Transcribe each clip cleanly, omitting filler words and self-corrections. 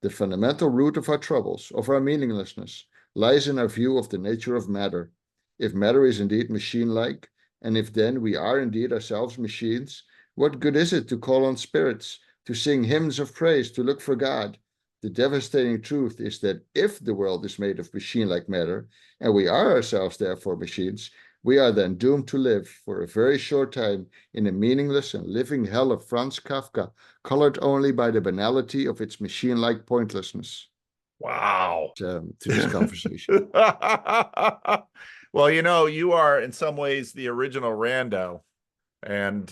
The fundamental root of our troubles, of our meaninglessness, lies in our view of the nature of matter. If matter is indeed machine-like, and if then we are indeed ourselves machines, what good is it to call on spirits, to sing hymns of praise, to look for God? The devastating truth is that if the world is made of machine-like matter, and we are ourselves therefore machines, we are then doomed to live for a very short time in a meaningless and living hell of Franz Kafka, colored only by the banality of its machine-like pointlessness. Wow. To this conversation. Well, you are in some ways the original Rando. And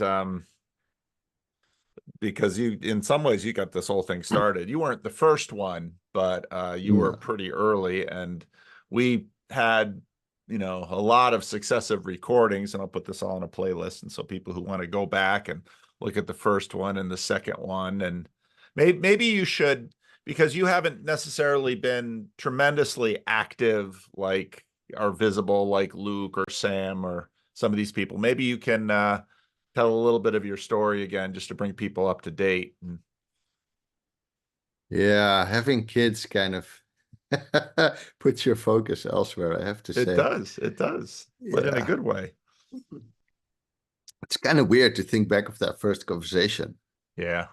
because in some ways you got this whole thing started. You weren't the first one, but you were pretty early, and we had a lot of successive recordings, and I'll put this all in a playlist, and so people who want to go back and look at the first one and the second one, and maybe you should, because you haven't necessarily been tremendously active like or visible like Luke or Sam or some of these people. Maybe you can tell a little bit of your story again, just to bring people up to date. Yeah, having kids kind of puts your focus elsewhere, I have to say. It does, but in a good way. It's kind of weird to think back of that first conversation. Yeah.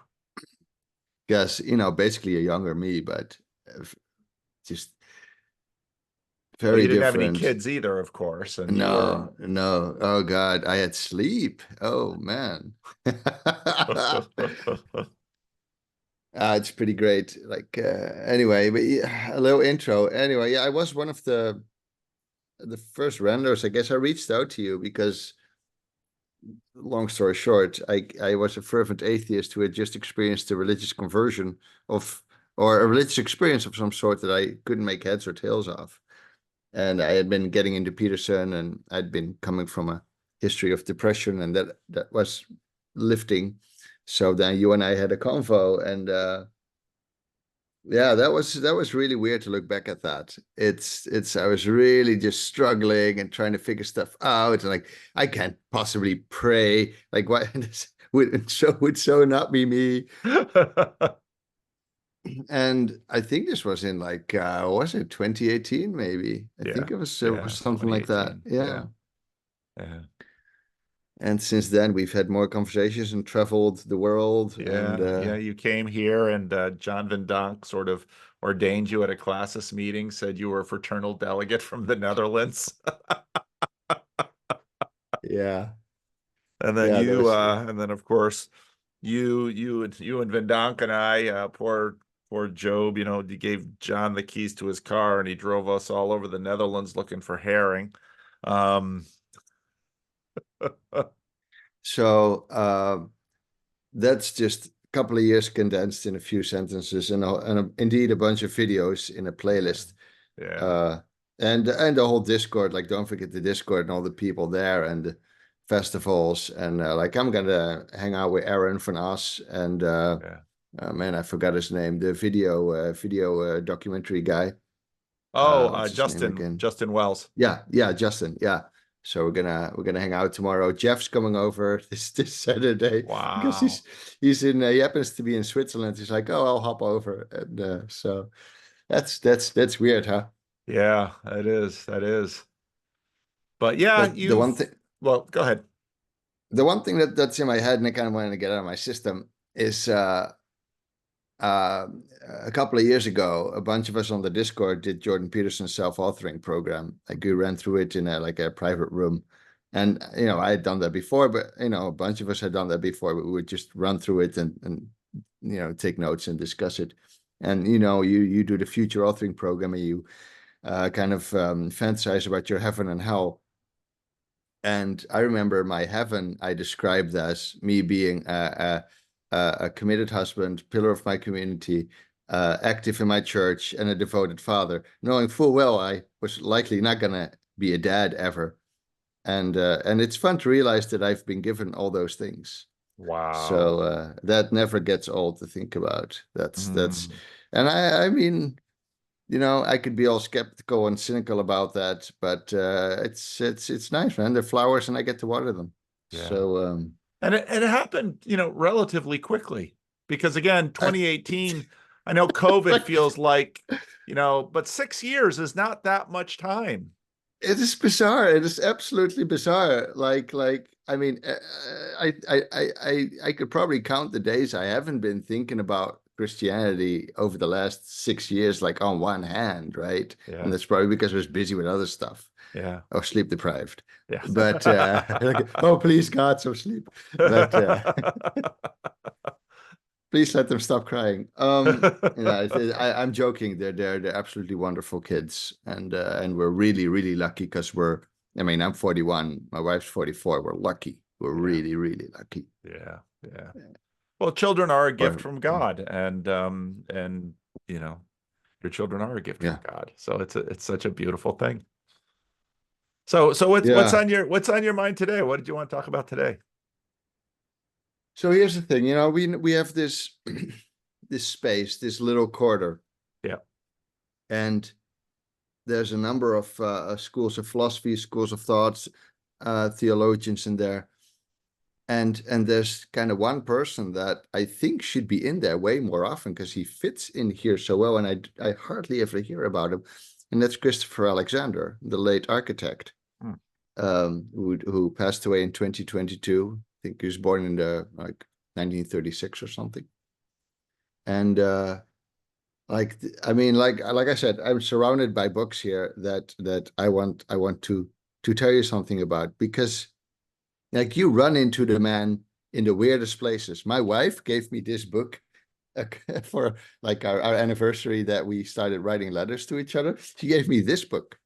Because, basically a younger me, but just very you didn't different. have any kids either, of course. And no. Oh God, I had sleep. Oh man. It's pretty great. Like anyway, but yeah, a little intro. Anyway, yeah, I was one of the first Randos. I guess I reached out to you because, long story short, I was a fervent atheist who had just experienced a religious conversion or a religious experience of some sort that I couldn't make heads or tails of. And I had been getting into Peterson, and I'd been coming from a history of depression, and that was lifting. So then you and I had a convo, and yeah, that was really weird to look back at that. I was really just struggling and trying to figure stuff out, and like I can't possibly pray. Like what would so not be me? And I think this was in like was it 2018 maybe? I think it was something like that. Yeah. And since then, we've had more conversations and traveled the world. Yeah, and you came here, and John Van Donk sort of ordained you at a classis meeting, said you were a fraternal delegate from the Netherlands. Yeah. And then and then of course, you and Van Donk and I, poor Job, you gave John the keys to his car, and he drove us all over the Netherlands looking for herring. So that's just a couple of years condensed in a few sentences, and indeed a bunch of videos in a playlist. And the whole Discord, like don't forget the Discord and all the people there and the festivals, and like I'm gonna hang out with Aaron van As and man, I forgot his name, the video documentary guy. Justin Wells. Yeah, Justin. Yeah. So we're gonna hang out tomorrow. Jeff's coming over this Saturday. Wow. Because he happens to be in Switzerland. He's like, oh, I'll hop over, and so that's weird, huh? Yeah, that is. But yeah, the one thing. Well, go ahead. The one thing that's in my head and I kind of wanted to get out of my system is a couple of years ago, a bunch of us on the Discord did Jordan Peterson's self-authoring program. Like we ran through it in a private room. And, I had done that before, but, a bunch of us had done that before. But we would just run through it and take notes and discuss it. And, you do the future authoring program, and you kind of fantasize about your heaven and hell. And I remember my heaven I described as me being a committed husband, pillar of my community, active in my church, and a devoted father, knowing full well I was likely not going to be a dad ever. And it's fun to realize that I've been given all those things. Wow. So that never gets old to think about. That's and I mean, I could be all skeptical and cynical about that, but it's nice, man. They're flowers, and I get to water them. Yeah. So and it happened, relatively quickly, because again, 2018 I know COVID Like, feels like, but 6 years is not that much time. it is bizarre. It is absolutely bizarre. I mean, I could probably count the days I haven't been thinking about Christianity over the last 6 years, like on one hand, right? And Yeah. that's probably because I was busy with other stuff Yeah. or sleep deprived. Yeah. But like, oh, please, God, some sleep. But please let them stop crying. I'm joking. They're absolutely wonderful kids, and we're really really lucky because we're. I mean, I'm 41. My wife's 44. We're lucky. We're Yeah. really really lucky. Yeah. Yeah. Well, children are a gift Or from God, and you know, your children are a gift from yeah, God. So it's such a beautiful thing. So what's yeah. on your mind today? What did you want to talk about today? So here's the thing. We have this this space, this little corridor, Yeah. and there's a number of schools of philosophy, schools of thoughts, theologians in there. And there's kind of one person that I think should be in there way more often because he fits in here so well, and I hardly ever hear about him, and that's Christopher Alexander, the late architect, Hmm. who passed away in 2022. I think he was born in the 1936 or something. And I mean, like I said, I'm surrounded by books here that I want to tell you something about because. Like you run into the man in the weirdest places. My wife gave me this book for like our anniversary that we started writing letters to each other. She gave me this book.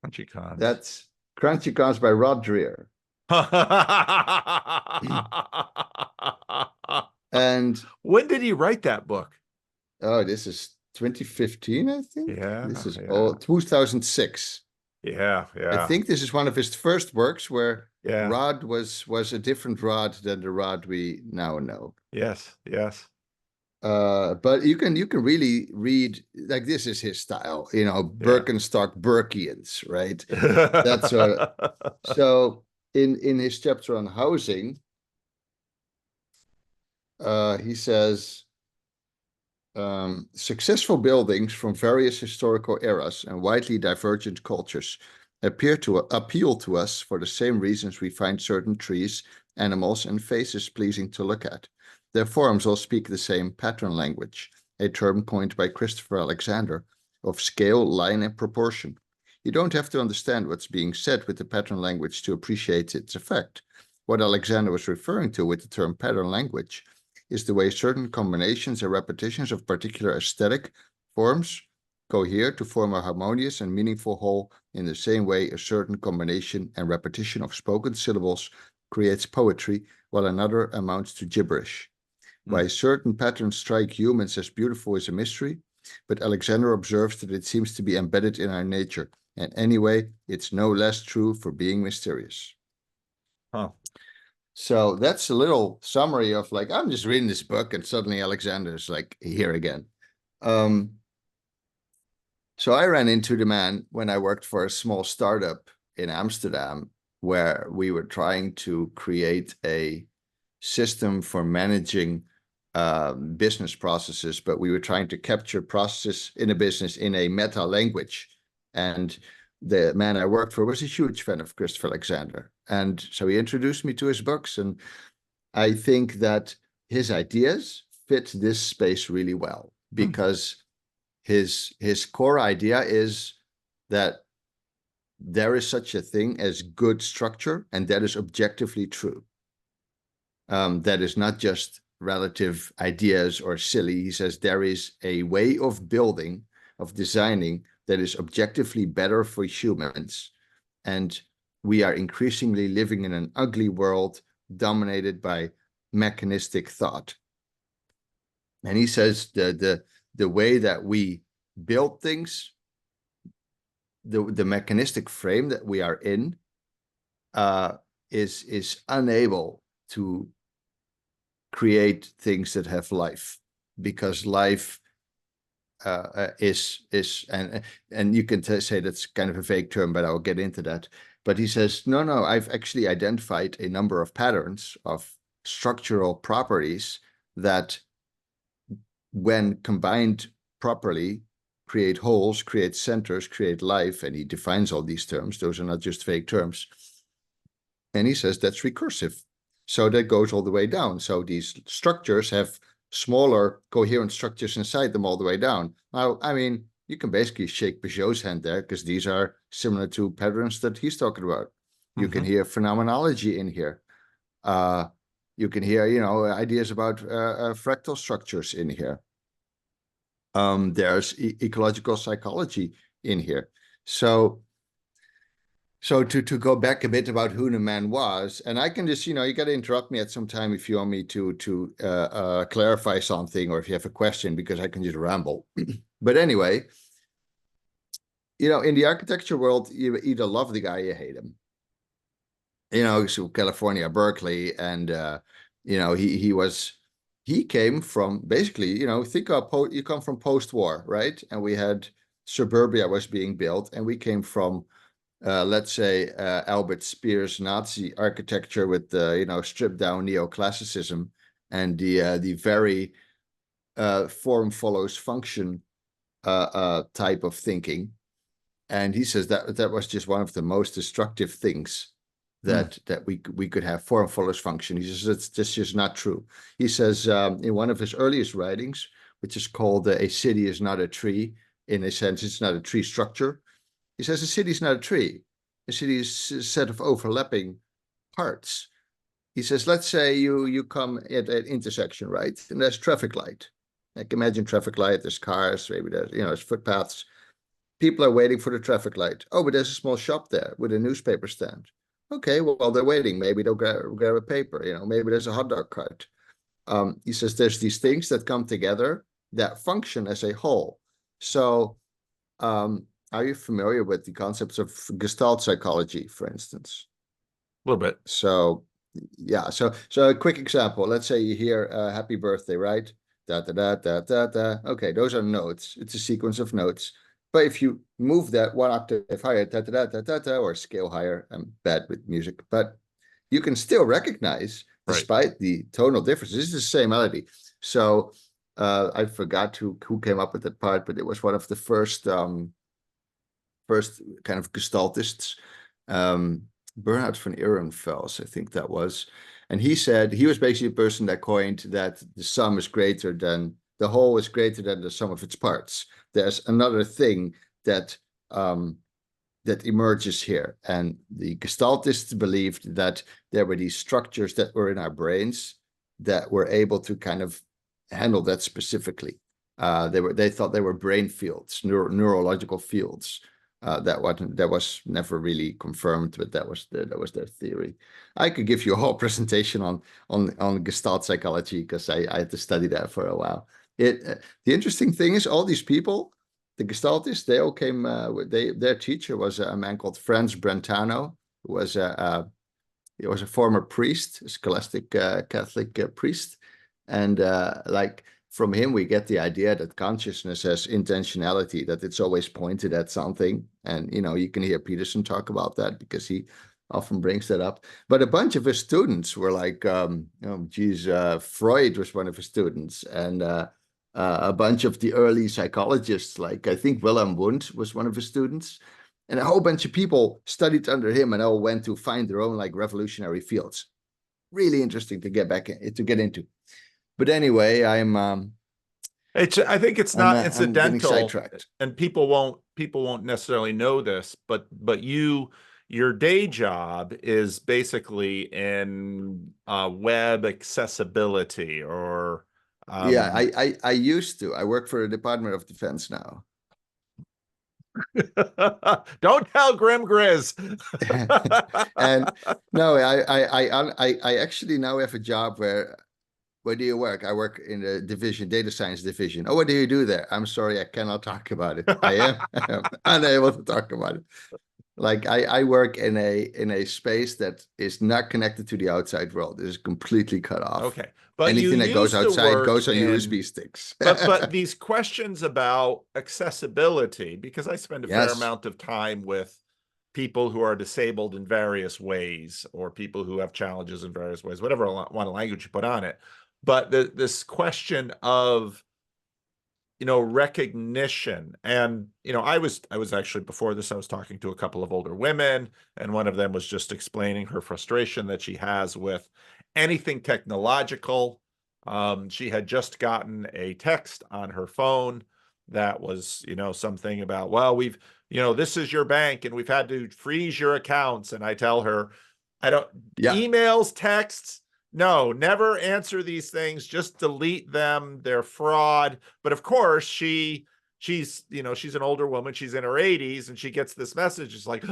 Crunchy cons. That's Crunchy Cons by Rod Dreher. And When did he write that book? oh, this is 2015, I think. This Yeah, is all yeah, 2006. yeah, I yeah, think this is one of his first works where yeah. Rod was a different Rod than the Rod we now know. Yes, yes. But you can really read like this is his style, Yeah. Birkenstock Burkeans, right? That's so in his chapter on housing, he says successful buildings from various historical eras and widely divergent cultures appeal to us for the same reasons we find certain trees, animals, and faces pleasing to look at. Their forms all speak the same pattern language, a term coined by Christopher Alexander, of scale, line, and proportion. You don't have to understand what's being said with the pattern language to appreciate its effect. What Alexander was referring to with the term pattern language is the way certain combinations and repetitions of particular aesthetic forms cohere to form a harmonious and meaningful whole in the same way a certain combination and repetition of spoken syllables creates poetry, while another amounts to gibberish. Why certain patterns strike humans as beautiful is a mystery, but Alexander observes that it seems to be embedded in our nature, and anyway, it's no less true for being mysterious. Huh. So that's a little summary of like, I'm just reading this book and suddenly Alexander's like here again. So I ran into the man when I worked for a small startup in Amsterdam where we were trying to create a system for managing business processes, but we were trying to capture processes in a business in a meta language. And the man I worked for was a huge fan of Christopher Alexander. And so he introduced me to his books. And I think that his ideas fit this space really well because his core idea is that there is such a thing as good structure, and that is objectively true. That is not just relative ideas or silly. He says there is a way of building, of designing that is objectively better for humans. And we are increasingly living in an ugly world dominated by mechanistic thought. And he says the way that we build things, the mechanistic frame that we are in, is unable to create things that have life, because life is and you can say that's kind of a vague term, but I'll get into that. But he says, no, I've actually identified a number of patterns of structural properties that when combined properly, create wholes, create centers, create life. And he defines all these terms. Those are not just vague terms. And he says that's recursive. So that goes all the way down. So these structures have smaller coherent structures inside them all the way down. Now, I mean, you can basically shake Peugeot's hand there because these are similar to patterns that he's talking about. You can hear phenomenology in here. You can hear, ideas about fractal structures in here. There's ecological psychology in here. So to go back a bit about who the man was, and I can just, you got to interrupt me at some time if you want me to clarify something, or if you have a question, because I can just ramble. But anyway, in the architecture world, you either love the guy or you hate him. So California, Berkeley, and he came from basically, think of you come from post-war, right? And we had suburbia was being built, and we came from let's say Albert Speer's Nazi architecture with stripped down neoclassicism and the very form follows function type of thinking. And he says that was just one of the most destructive things that we could have. Form follows function. He says that's just not true. He says in one of his earliest writings, which is called A City is Not a Tree. In a sense, it's not a tree structure. He says a city is not a tree. A city is a set of overlapping parts. He says, let's say you come at an intersection, right? And there's traffic light. Like imagine traffic light, there's cars, maybe there's footpaths. People are waiting for the traffic light. Oh, but there's a small shop there with a newspaper stand. Okay, well, they're waiting. Maybe they'll grab a paper, maybe there's a hot dog cart. He says there's these things that come together that function as a whole. So, are you familiar with the concepts of Gestalt psychology, for instance? A little bit. So, yeah. So a quick example. Let's say you hear "Happy Birthday," right? Da da da da da da. Okay, those are notes. It's a sequence of notes. But if you move that one octave higher, da da da da da da, or scale higher, I'm bad with music, but you can still recognize, despite the tonal differences, this is the same melody. So I forgot who came up with that part, but it was one of the first kind of gestaltists, Bernhard von Ehrenfels, I think that was. And he said he was basically the person that coined that the sum is greater than the whole is greater than the sum of its parts. There's another thing that that emerges here. And the gestaltists believed that there were these structures that were in our brains that were able to kind of handle that specifically. They thought they were brain fields, neurological fields. That was never really confirmed, but that was their theory. I could give you a whole presentation on Gestalt psychology because I had to study that for a while. The interesting thing is all these people, the Gestaltists, they all came. Their teacher was a man called Franz Brentano, who was he was a former priest, a scholastic Catholic priest, and from him, we get the idea that consciousness has intentionality, that it's always pointed at something. And, you can hear Peterson talk about that because he often brings that up. But a bunch of his students were like, Freud was one of his students. And a bunch of the early psychologists, like I think Wilhelm Wundt was one of his students. And a whole bunch of people studied under him and all went to find their own revolutionary fields. Really interesting to get into. But anyway, I think it's not incidental, and people won't necessarily know this, but your day job is basically in web accessibility, or yeah, I used to. I work for the Department of Defense now. Don't tell Grim Grizz. And no, I actually now have a job where. Where do you work? I work in the division, data science division. Oh, what do you do there? I'm sorry, I cannot talk about it. I am unable to talk about it. I work in a space that is not connected to the outside world. It is completely cut off. Okay, but anything that goes outside goes on USB sticks. but these questions about accessibility, because I spend a fair amount of time with people who are disabled in various ways, or people who have challenges in various ways, whatever language you put on it. But this question of recognition. And, I was actually, before this, I was talking to a couple of older women, and one of them was just explaining her frustration that she has with anything technological. She had just gotten a text on her phone that was, something about, well, this is your bank and we've had to freeze your accounts. And I tell her, I don't, Yeah. emails, texts, no, never answer these things. Just delete them. They're fraud. But of course, she's an older woman. She's in her 80s, and she gets this message. It's like,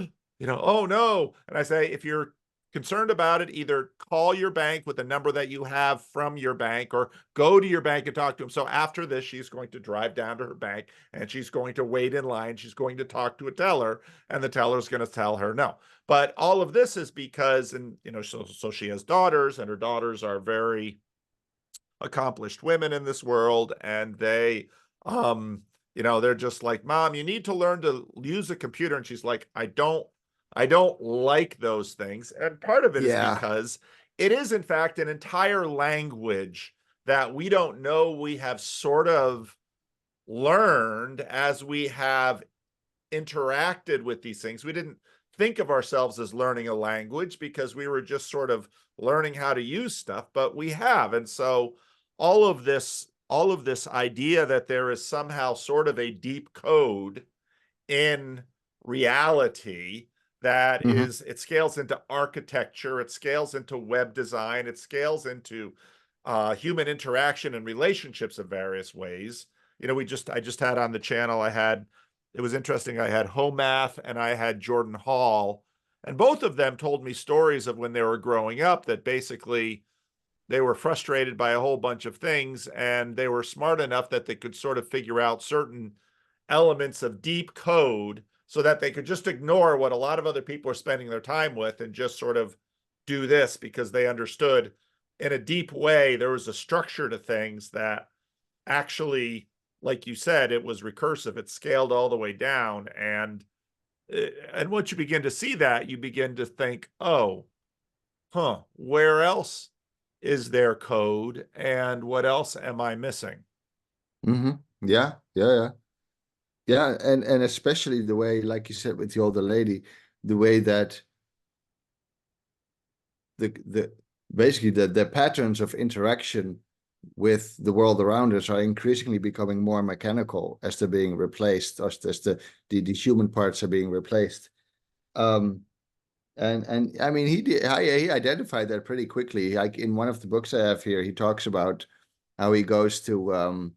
oh no. And I say, if you're concerned about it, either call your bank with the number that you have from your bank, or go to your bank and talk to them. So after this, she's going to drive down to her bank and she's going to wait in line. She's going to talk to a teller, and the teller's going to tell her no. But all of this is because, and so she has daughters, and her daughters are very accomplished women in this world, and they're just like, Mom, you need to learn to use a computer. And she's like, I don't like those things. And part of it is Yeah. because it is, in fact, an entire language that we don't know we have sort of learned as we have interacted with these things. We didn't think of ourselves as learning a language because we were just sort of learning how to use stuff, but we have. And so all of this idea that there is somehow sort of a deep code in reality that Hmm. it scales into architecture, it scales into web design, it scales into human interaction and relationships of various ways. I just had on the channel, it was interesting. I had Home Math and I had Jordan Hall, and both of them told me stories of when they were growing up, that basically they were frustrated by a whole bunch of things, and they were smart enough that they could sort of figure out certain elements of deep code so that they could just ignore what a lot of other people are spending their time with and just sort of do this, because they understood in a deep way there was a structure to things that actually, like you said, it was recursive. It scaled all the way down. And once you begin to see that, you begin to think, oh, where else is there code, and what else am I missing? Hmm. Yeah. Yeah. Yeah. Yeah. And especially the way, like you said, with the older lady, the way that the basically the patterns of interaction with the world around us are increasingly becoming more mechanical as they're being replaced, as the human parts are being replaced. Um, and I mean, he identified that pretty quickly. Like in one of the books I have here, he talks about how he goes to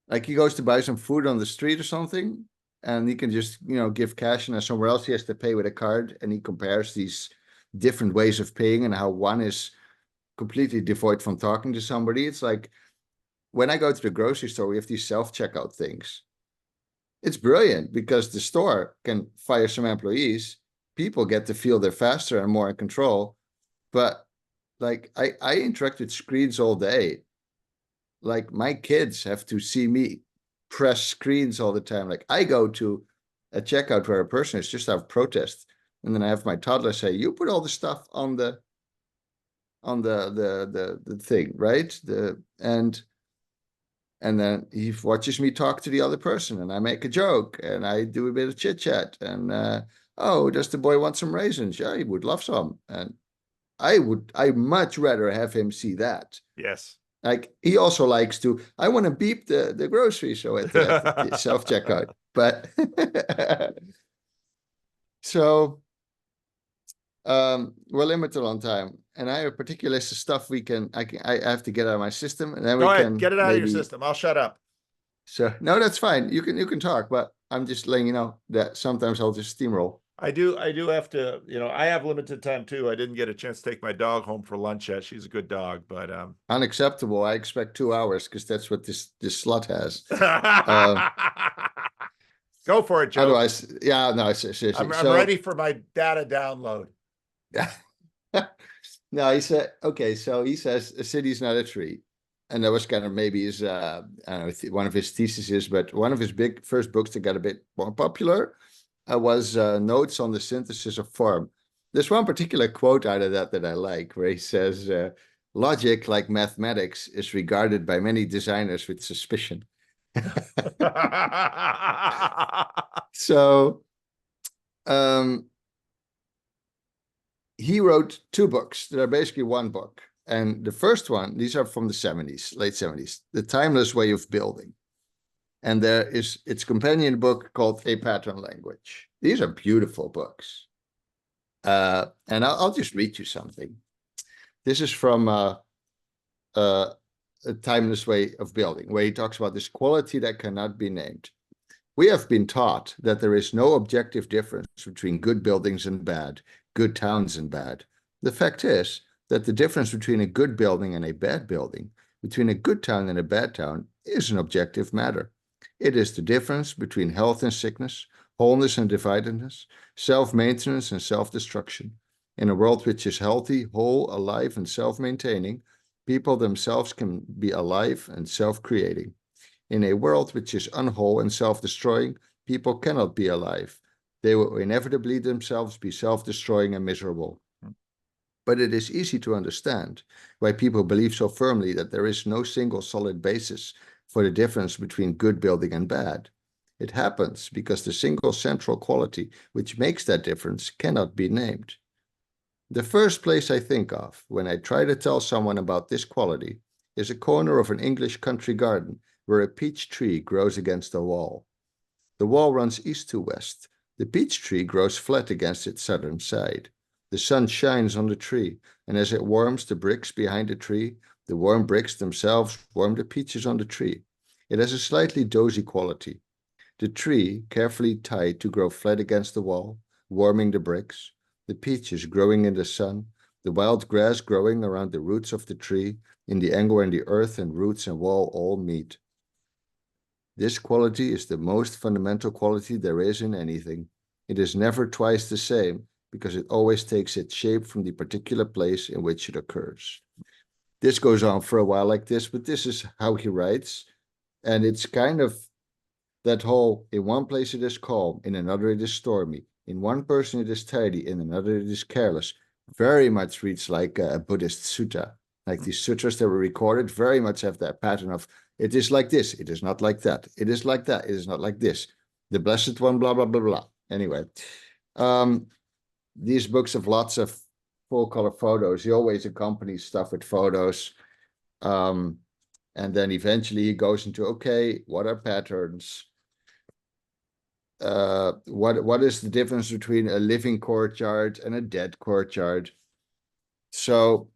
like he goes to buy some food on the street or something, and he can just give cash, and then somewhere else he has to pay with a card, and he compares these different ways of paying and how one is completely devoid from talking to somebody. It's like when I go to the grocery store, we have these self-checkout things. It's brilliant because the store can fire some employees. People get to feel they're faster and more in control. But like I interact with screens all day. Like my kids have to see me press screens all the time. Like I go to a checkout where a person is just out of protest. And then I have my toddler say, you put all the stuff on the thing, right? And then he watches me talk to the other person, and I make a joke, and I do a bit of chit chat, and oh, does the boy want some raisins? Yeah, he would love some, and I much rather have him see that. Yes. Like he also likes to. I want to beep the grocery show at the self checkout, but so we're limited on time, and I have a particular list of stuff I have to get out of my system, and then Go we ahead, get can it out of your maybe. system. I'll shut up. So no, that's fine. You can talk, but I'm just letting you know that sometimes I'll just steamroll. I do have to, I have limited time too. I didn't get a chance to take my dog home for lunch yet. She's a good dog, but Unacceptable. I expect 2 hours because that's what this slut has. Uh, go for it, Joe. Otherwise, yeah, no, seriously. I'm ready for my data download. No, he said, okay, so he says a city's not a tree. And that was kind of maybe his, I don't know, one of his theses, but one of his big first books that got a bit more popular was Notes on the Synthesis of Form. There's one particular quote out of that I like, where he says, logic, like mathematics, is regarded by many designers with suspicion. So he wrote two books that are basically one book. And the first one, these are from the 70s, late 70s, The Timeless Way of Building. And there is its companion book called A Pattern Language. These are beautiful books. And I'll just read you something. This is from A Timeless Way of Building, where he talks about this quality that cannot be named. We have been taught that there is no objective difference between good buildings and bad, good towns and bad. The fact is that the difference between a good building and a bad building, between a good town and a bad town, is an objective matter. It is the difference between health and sickness, wholeness and dividedness, self-maintenance and self-destruction. In a world which is healthy, whole, alive, and self-maintaining, people themselves can be alive and self-creating. In a world which is unwhole and self-destroying, people cannot be alive. They will inevitably themselves be self-destroying and miserable. But it is easy to understand why people believe so firmly that there is no single solid basis for the difference between good building and bad. It happens because the single central quality which makes that difference cannot be named. The first place I think of when I try to tell someone about this quality is a corner of an English country garden where a peach tree grows against a wall. The wall runs east to west. The peach tree grows flat against its southern side. The sun shines on the tree, and as it warms the bricks behind the tree, the warm bricks themselves warm the peaches on the tree. It has a slightly dozy quality. The tree, carefully tied to grow flat against the wall, warming the bricks, the peaches growing in the sun, the wild grass growing around the roots of the tree, in the angle where the earth and roots and wall all meet. This quality is the most fundamental quality there is in anything. It is never twice the same because it always takes its shape from the particular place in which it occurs. This goes on for a while like this, but this is how he writes. And it's kind of that whole, in one place it is calm, in another it is stormy. In one person it is tidy, in another it is careless. Very much reads like a Buddhist sutta. Like these sutras that were recorded very much have that pattern of, it is like this, it is not like that. It is like that, it is not like this. The Blessed One, blah, blah, blah, blah. Anyway, these books have lots of full color photos. He always accompanies stuff with photos. And then eventually he goes into, okay, what are patterns? What is the difference between a living courtyard and a dead courtyard? So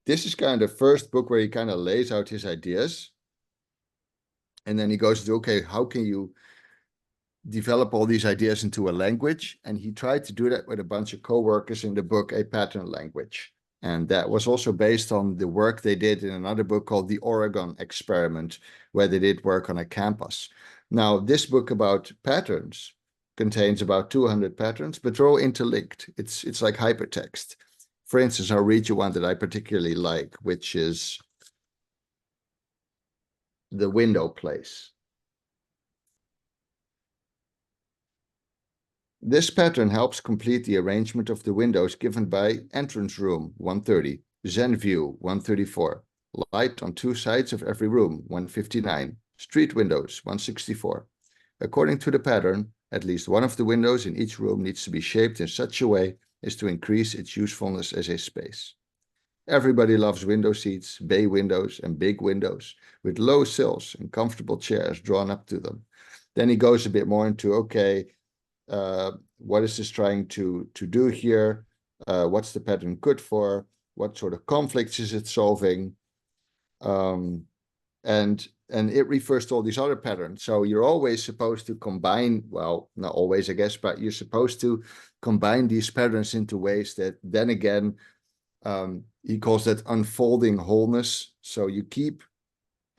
this is kind of the first book where he kind of lays out his ideas. And then he goes to, okay, how can you develop all these ideas into a language? And he tried to do that with a bunch of co-workers in the book, A Pattern Language. And that was also based on the work they did in another book called The Oregon Experiment, where they did work on a campus. Now, this book about patterns contains about 200 patterns, but they're all interlinked. It's like hypertext. For instance, I'll read you one that I particularly like, which is the window place. This pattern helps complete the arrangement of the windows given by entrance room 130, Zen view 134, light on two sides of every room 159, street windows 164. According to the pattern, at least one of the windows in each room needs to be shaped in such a way as to increase its usefulness as a space. Everybody loves window seats, bay windows, and big windows with low sills and comfortable chairs drawn up to them. Then he goes a bit more into, okay, what is this trying to do here? What's the pattern good for? What sort of conflicts is it solving? And it refers to all these other patterns. So you're always supposed to combine, well, not always, I guess, but you're supposed to combine these patterns into ways that then again, he calls that unfolding wholeness. So you keep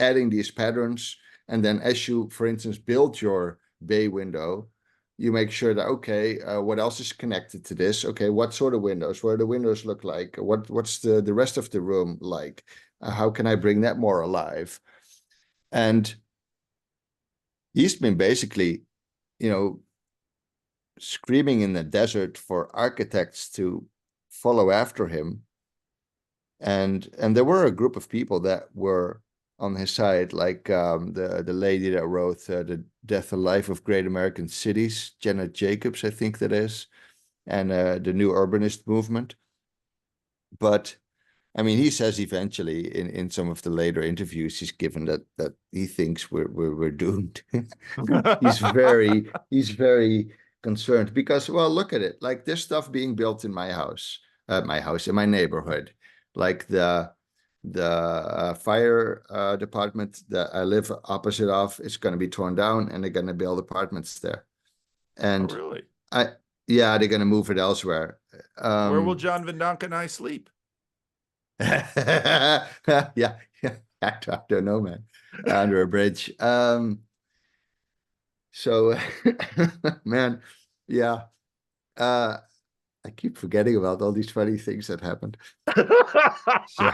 adding these patterns. And then as you, for instance, build your bay window, you make sure that, okay, what else is connected to this? Okay, what sort of windows? What do the windows look like? What's the rest of the room like? How can I bring that more alive? And he's been basically, screaming in the desert for architects to follow after him. And there were a group of people that were on his side, like the lady that wrote The Death and Life of Great American Cities, Janet Jacobs, I think that is, and the New Urbanist Movement. But I mean, he says eventually in some of the later interviews he's given that he thinks we're doomed. He's very concerned because, well, look at it. Like there's stuff being built in in my neighborhood, like the fire department that I live opposite of is going to be torn down, and they're going to build apartments there. Oh, And really? I yeah, they're going to move it elsewhere. Where will John Van Donk and I sleep? Yeah, yeah. I don't know, man. Under a bridge. So, man, yeah. I keep forgetting about all these funny things that happened. So,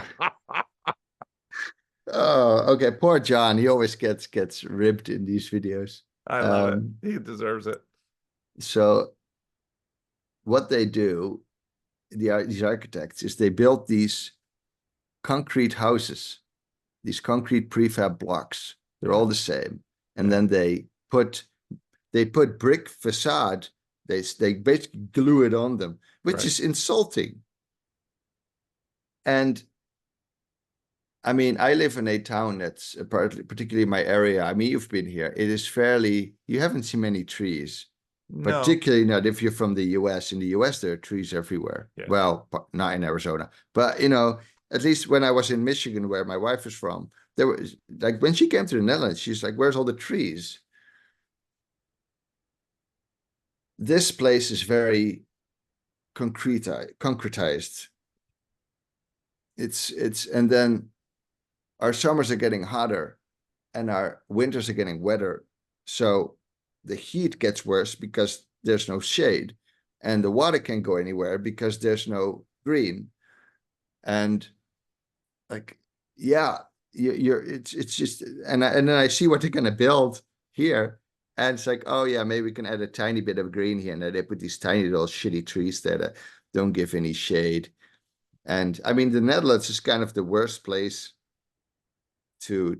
oh, okay. Poor John. He always gets ribbed in these videos. I love it. He deserves it. So, what they do, these architects, is they build these concrete houses, these concrete prefab blocks. They're all the same, and then they put brick facade. They basically glue it on them, which is insulting. And I mean, I live in a town that's particularly my area. I mean, you've been here. It is you haven't seen many trees, No. particularly not if you're from the US. In the US, there are trees everywhere. Yeah. Well, not in Arizona, but at least when I was in Michigan, where my wife is from, there was like when she came to the Netherlands, she's like, "Where's all the trees?" This place is very concretized. And then our summers are getting hotter and our winters are getting wetter. So the heat gets worse because there's no shade, and the water can't go anywhere because there's no green. And like, yeah, it's just, and then I see what they're going to build here. And it's like, oh yeah, maybe we can add a tiny bit of green here. And then they put these tiny little shitty trees there that don't give any shade. And I mean, the Netherlands is kind of the worst place to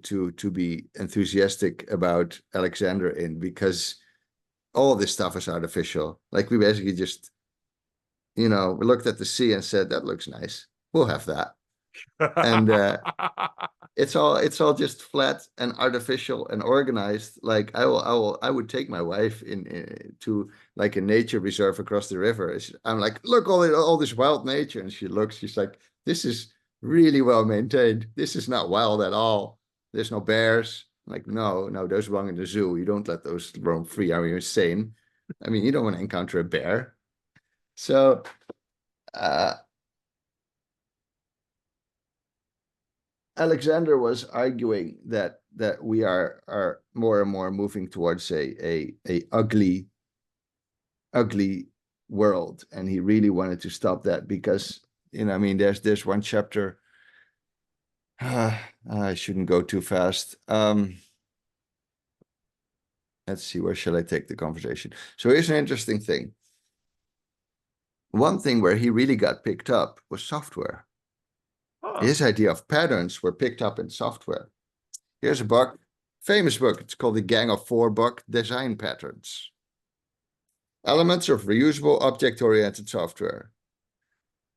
be enthusiastic about Alexander in, because all this stuff is artificial. Like we basically just, we looked at the sea and said, that looks nice. We'll have that. And it's all just flat and artificial and organized. Like I would take my wife to like a nature reserve across the river. I'm like, look, all this wild nature, and she's like, this is really well maintained. This is not wild at all. There's no bears. I'm like, no, those belong in the zoo. You don't let those roam free. Are you insane? I mean, you don't want to encounter a bear. So Alexander was arguing that we are more and more moving towards a ugly world, and he really wanted to stop that because I mean, there's one chapter. I shouldn't go too fast. Let's see, where shall I take the conversation? So here's an interesting thing. One thing where he really got picked up was software. His idea of patterns were picked up in software. Here's a book, famous book. It's called The Gang of Four book, Design Patterns. Elements of reusable object-oriented software.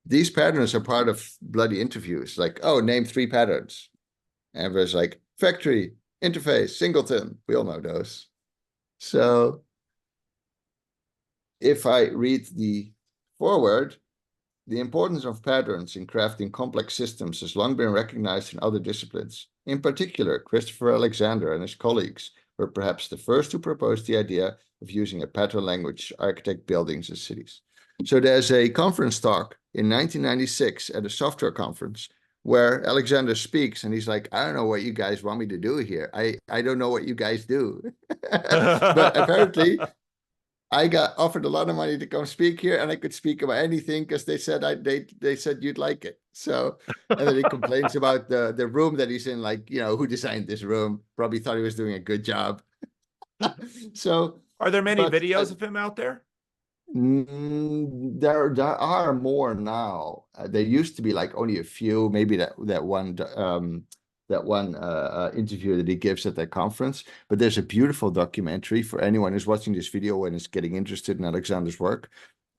These patterns are part of bloody interviews. Like, oh, name 3 patterns. And everyone's like, factory, interface, singleton. We all know those. So if I read the foreword, the importance of patterns in crafting complex systems has long been recognized in other disciplines. In particular, Christopher Alexander and his colleagues were perhaps the first to propose the idea of using a pattern language to architect buildings and cities. So there's a conference talk in 1996 at a software conference where Alexander speaks, and he's like, I don't know what you guys want me to do here. I don't know what you guys do. But apparently I got offered a lot of money to come speak here, and I could speak about anything because they said they said you'd like it. So, and then he complains about the room that he's in, like, who designed this room? Probably thought he was doing a good job. So, are there many videos of him out there? There are more now. There used to be like only a few, maybe that one interview that he gives at that conference. But there's a beautiful documentary for anyone who's watching this video and is getting interested in Alexander's work.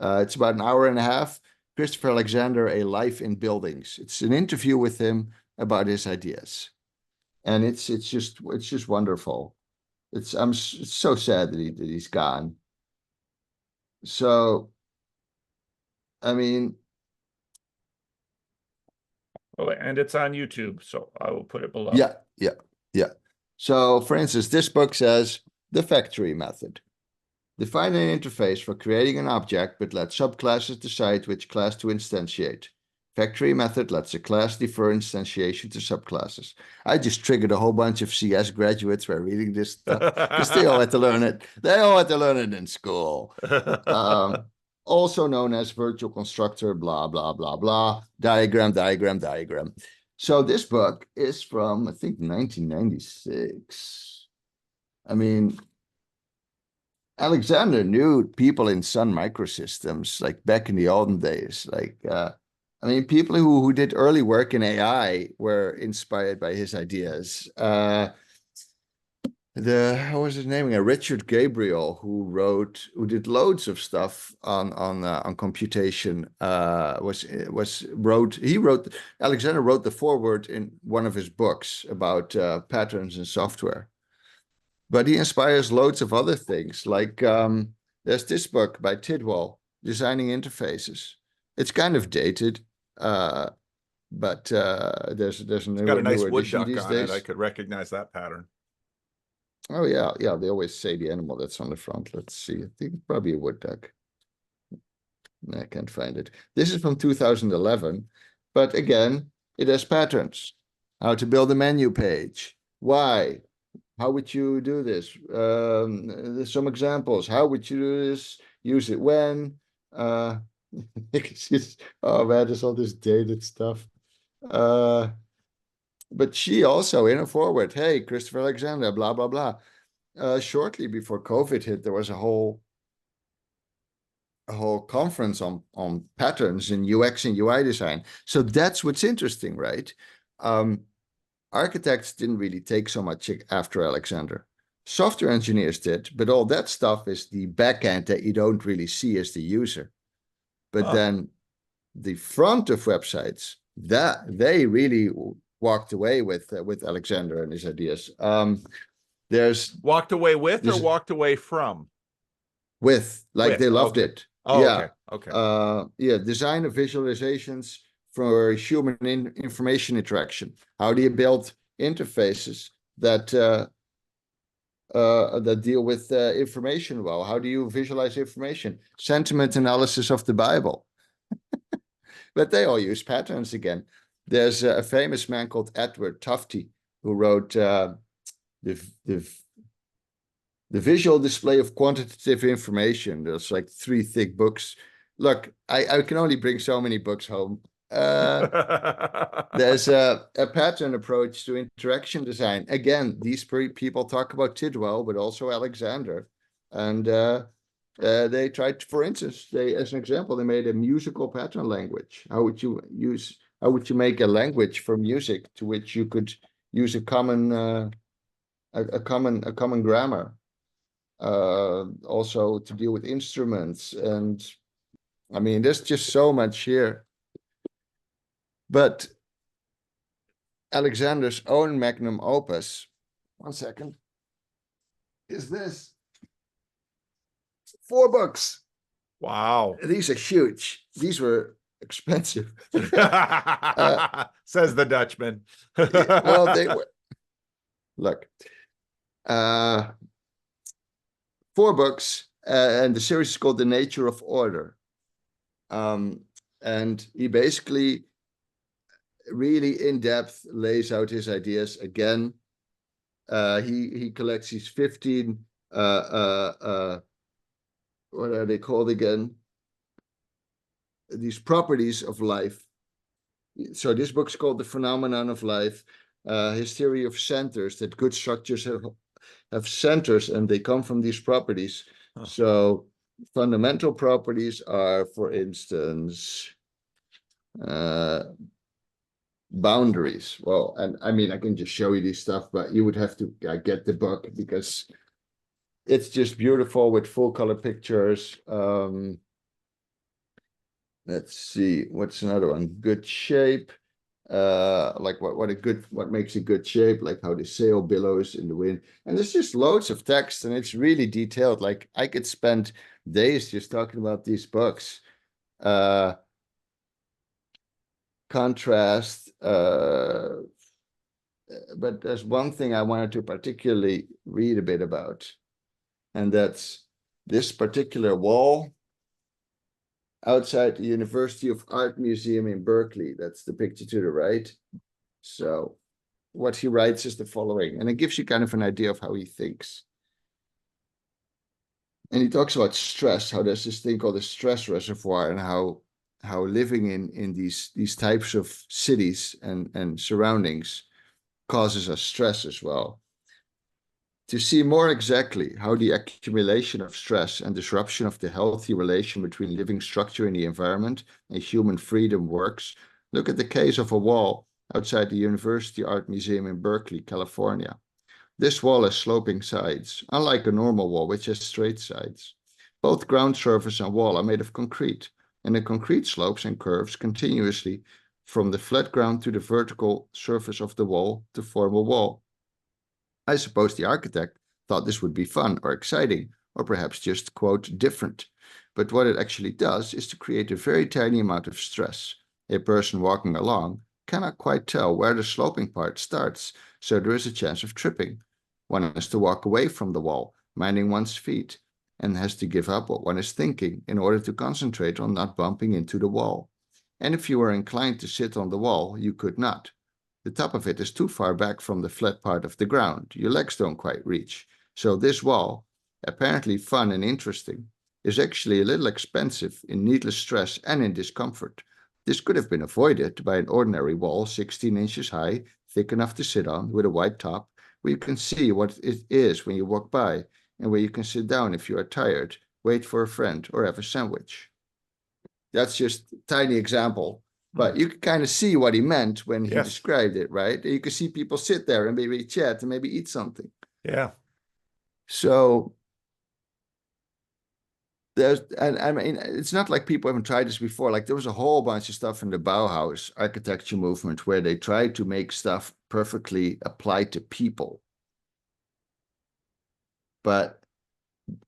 It's about an hour and a half. Christopher Alexander, A Life in Buildings. It's an interview with him about his ideas, and it's just wonderful. It's so sad that he's gone. So, I mean, oh, and it's on YouTube, so I will put it below. Yeah. So, for instance, this book says the factory method. Define an interface for creating an object, but let subclasses decide which class to instantiate. Factory method lets a class defer instantiation to subclasses. I just triggered a whole bunch of CS graduates by reading this stuff because they all had to learn it. They all had to learn it in school. Also known as virtual constructor, blah, blah, blah, blah, diagram. So this book is from, I think, 1996. I mean, Alexander knew people in Sun Microsystems, like back in the olden days. Like, I mean, people who did early work in AI were inspired by his ideas. How was his name? Richard Gabriel, who did loads of stuff on computation. Alexander wrote the foreword in one of his books about patterns in software. But he inspires loads of other things. Like there's this book by Tidwell, Designing Interfaces. It's kind of dated, but there's a got a nice newer wood edition duck these on days. it. I could recognize that pattern. Oh yeah. They always say the animal that's on the front. Let's see. I think it's probably a wood duck. I can't find it. This is from 2011, but again, it has patterns. How to build a menu page. Why? How would you do this? There's some examples. How would you do this? Use it when? Oh man, there's all this dated stuff. But she also, in a forward, hey, Christopher Alexander, blah, blah, blah. Shortly before COVID hit, there was a whole conference on patterns in UX and UI design. So that's what's interesting, right? Architects didn't really take so much after Alexander. Software engineers did, but all that stuff is the backend that you don't really see as the user. But then the front of websites, that they really walked away with Alexander and his ideas. There's walked away with or walked away from? They loved it. Oh, yeah. Okay. Design of visualizations for human information interaction. How do you build interfaces that deal with information well? How do you visualize information? Sentiment analysis of the Bible. But they all use patterns again. There's a famous man called Edward Tufte who wrote the visual display of quantitative information. There's like 3 thick books. Look, I can only bring so many books home. There's a pattern approach to interaction design. Again, these people talk about Tidwell, but also Alexander. And they tried, for instance, as an example, they made a musical pattern language. How would you make a language for music to which you could use a common grammar? Also to deal with instruments. And I mean, there's just so much here. But Alexander's own magnum opus, 1 second, is this. 4 books. Wow. These are huge. These were expensive. Says the Dutchman. Well, they were. Look, 4 books, and the series is called The Nature of Order. And he basically really in depth lays out his ideas again. He collects these 15 what are they called again? These properties of life. So this book's called The Phenomenon of Life. His theory of centers, that good structures have centers and they come from these properties. Huh. So fundamental properties are, for instance, boundaries. Well, and I mean, I can just show you this stuff, but you would have to get the book because it's just beautiful with full color pictures. Let's see, what's another one? Good shape. Like what makes a good shape, like how the sail billows in the wind. And there's just loads of text and it's really detailed. Like I could spend days just talking about these books. Contrast, but there's one thing I wanted to particularly read a bit about, and that's this particular wall outside the University of Art Museum in Berkeley. That's the picture to the right. So what he writes is the following, and it gives you kind of an idea of how he thinks. And he talks about stress, how there's this thing called the stress reservoir, and how living in these types of cities and surroundings causes us stress as well. To see more exactly how the accumulation of stress and disruption of the healthy relation between living structure in the environment and human freedom works, look at the case of a wall outside the University Art Museum in Berkeley, California. This wall has sloping sides, unlike a normal wall, which has straight sides. Both ground surface and wall are made of concrete, and the concrete slopes and curves continuously from the flat ground to the vertical surface of the wall to form a wall. I suppose the architect thought this would be fun or exciting, or perhaps just, quote, different. But what it actually does is to create a very tiny amount of stress. A person walking along cannot quite tell where the sloping part starts, so there is a chance of tripping. One has to walk away from the wall, minding one's feet, and has to give up what one is thinking in order to concentrate on not bumping into the wall. And if you were inclined to sit on the wall, you could not. The top of it is too far back from the flat part of the ground. Your legs don't quite reach. So this wall, apparently fun and interesting, is actually a little expensive in needless stress and in discomfort. This could have been avoided by an ordinary wall 16 inches high, thick enough to sit on, with a white top, where you can see what it is when you walk by, and where you can sit down if you are tired, wait for a friend, or have a sandwich. That's just a tiny example, but you can kind of see what he meant when he described it, right? You can see people sit there and maybe chat and maybe eat something. Yeah. So and I mean, it's not like people haven't tried this before. Like there was a whole bunch of stuff in the Bauhaus architecture movement where they tried to make stuff perfectly apply to people. But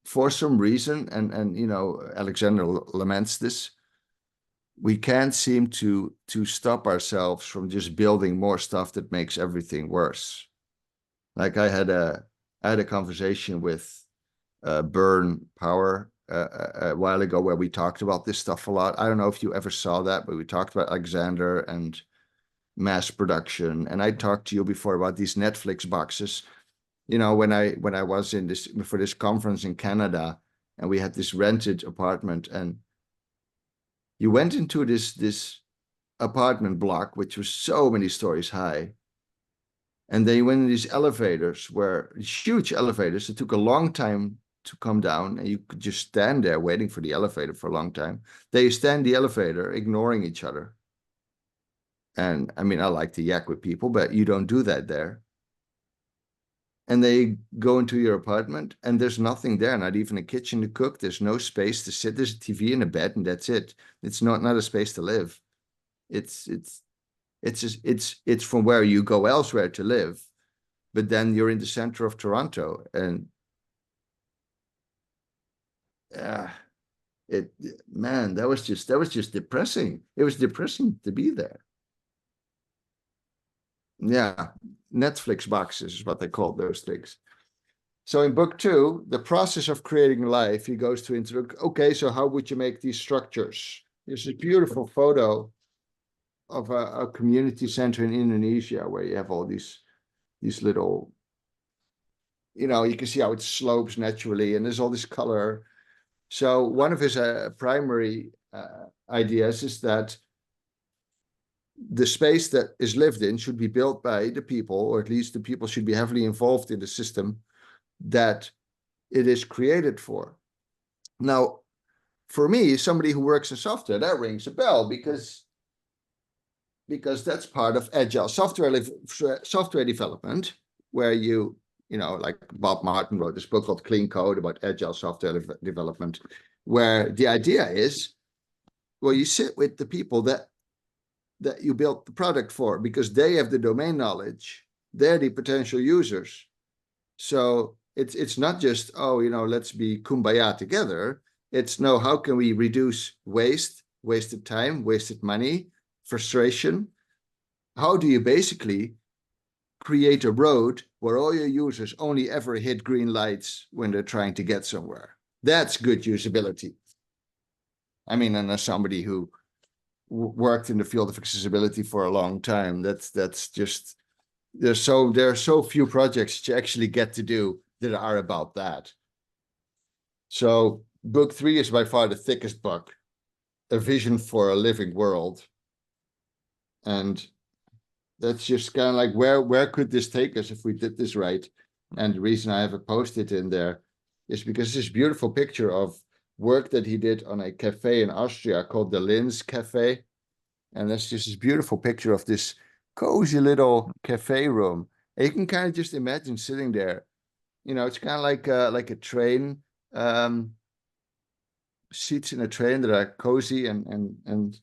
for some reason, and you know, Alexander laments this, we can't seem to stop ourselves from just building more stuff that makes everything worse. Like I had a conversation with Burn Power a while ago where we talked about this stuff a lot. I don't know if you ever saw that, but we talked about Alexander and mass production. And I talked to you before about these Netflix boxes. You know, when I was in this for this conference in Canada, and we had this rented apartment, and you went into this apartment block, which was so many stories high. And then you went in these elevators, where huge elevators, it took a long time to come down, and you could just stand there waiting for the elevator for a long time. They stand the elevator, ignoring each other. And I mean, I like to yak with people, but you don't do that there. And they go into your apartment, and there's nothing there, not even a kitchen to cook. There's no space to sit. There's a TV and a bed, and that's it. It's not a space to live. It's from where you go elsewhere to live, but then you're in the center of Toronto, and man, that was just depressing. It was depressing to be there. Yeah, Netflix boxes is what they call those things. So in book 2, the process of creating life, he goes to introduce, okay, so how would you make these structures? There's a beautiful photo of a community center in Indonesia where you have all these little, you know, you can see how it slopes naturally, and there's all this color. So one of his primary ideas is that the space that is lived in should be built by the people, or at least the people should be heavily involved in the system that it is created for. Now, for me, somebody who works in software, that rings a bell, because because that's part of agile software development, where like Bob Martin wrote this book called Clean Code about agile software development, where the idea is, well, you sit with the people that you built the product for, because they have the domain knowledge. They're the potential users. So it's not just, let's be kumbaya together. It's no, how can we reduce wasted time, wasted money, frustration? How do you basically create a road where all your users only ever hit green lights when they're trying to get somewhere? That's good usability. I mean, and as somebody who worked in the field of accessibility for a long time, that's just, there are so few projects that you actually get to do that are about that. So book 3 is by far the thickest book, A Vision for a Living World. And that's just kind of like, where could this take us if we did this right? And the reason I have a post-it in there is because this beautiful picture of work that he did on a cafe in Austria called the Linz Cafe. And that's just this beautiful picture of this cozy little cafe room. And you can kind of just imagine sitting there. It's kind of like a train, seats in a train that are cozy, and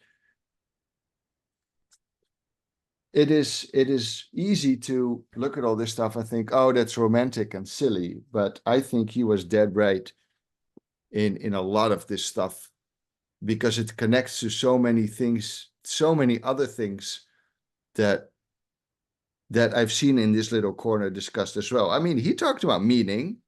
it is easy to look at all this stuff and think, oh, that's romantic and silly. But I think he was dead right in a lot of this stuff, because it connects to so many things, so many other things that I've seen in this little corner discussed as well. I mean, he talked about meaning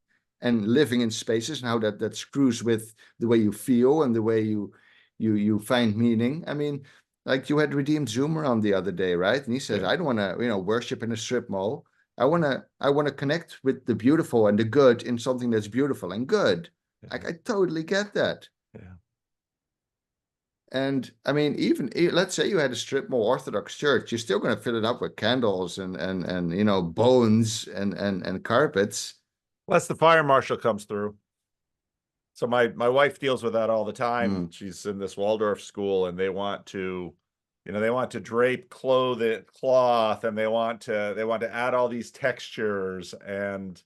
and living in spaces and how that screws with the way you feel and the way you find meaning. I mean, like you had Redeemed Zoomer on the other day, right? And he says, I don't want to, worship in a strip mall. I want to connect with the beautiful and the good in something that's beautiful and good. Like, I totally get that. Yeah. And I mean, even let's say you had a strip mall Orthodox church, you're still going to fill it up with candles and bones and carpets. Unless the fire marshal comes through. So my wife deals with that all the time. She's in this Waldorf school, and they want to, drape cloth, and they want to add all these textures. And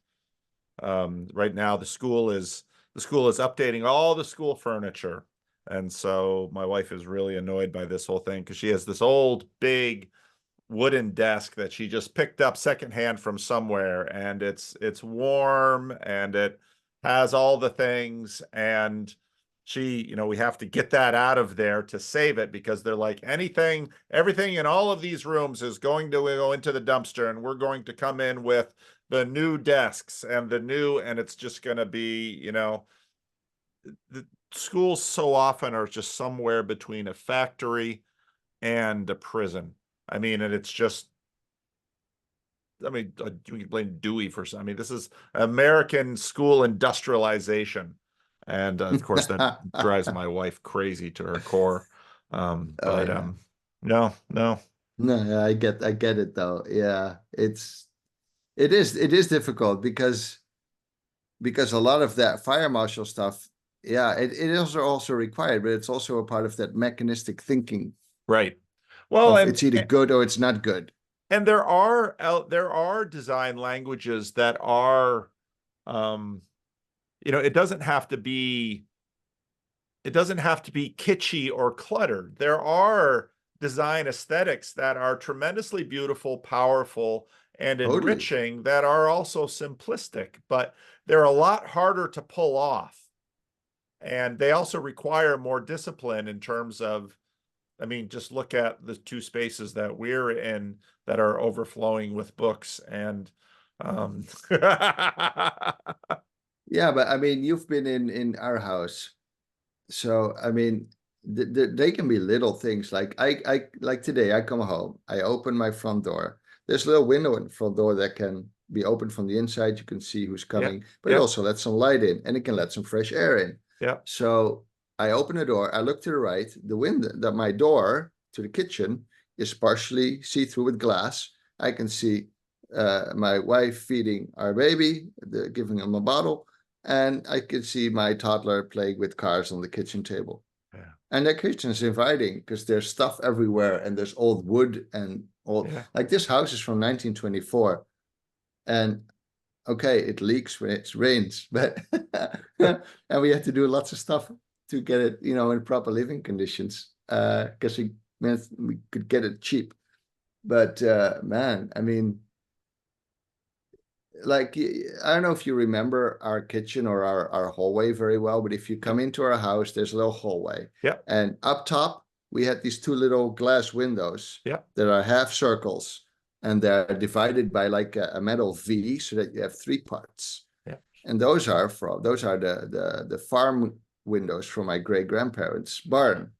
right now the school is updating all the school furniture. And so my wife is really annoyed by this whole thing, because she has this old big wooden desk that she just picked up secondhand from somewhere, and it's warm and it has all the things, and we have to get that out of there to save it, because they're like, everything in all of these rooms is going to go into the dumpster, and we're going to come in with the new desks and and it's just going to be, the schools so often are just somewhere between a factory and a prison. I mean, and it's just, you can blame Dewey for some. I mean, this is American school industrialization. And of course, that drives my wife crazy to her core. No. No, I get it though. Yeah, it is difficult, because a lot of that fire marshal stuff, yeah, it is also required, but it's also a part of that mechanistic thinking. Right. Well, it's either good or it's not good. And there are design languages that are, it doesn't have to be kitschy or cluttered. There are design aesthetics that are tremendously beautiful, powerful, and enriching, that are also simplistic, but they're a lot harder to pull off. And they also require more discipline in terms of, just look at the 2 spaces that we're in that are overflowing with books. And yeah, but you've been in our house, so they can be little things. Like I like today, I come home, I open my front door. There's a little window in the front door that can be opened from the inside. You can see who's coming, but it also lets some light in, and it can let some fresh air in. Yeah. So I open the door, I look to the right, the window, my door to the kitchen is partially see-through with glass. I can see my wife feeding our baby, giving him a bottle, and I can see my toddler playing with cars on the kitchen table. Yeah. And that kitchen is inviting because there's stuff everywhere and there's old wood and old, Yeah. like this house is from 1924. And okay, it leaks when it rains, but and we had to do lots of stuff to get it, in proper living conditions, because we could get it cheap. But man, I mean, like I don't know if you remember our kitchen or our hallway very well, but if you come into our house, there's a little hallway. Yep. And up top, we had these two little glass windows Yep. that are half circles, and they're divided by like a metal V so that you have three parts. Yep. And those are the farm windows from my great grandparents' barn.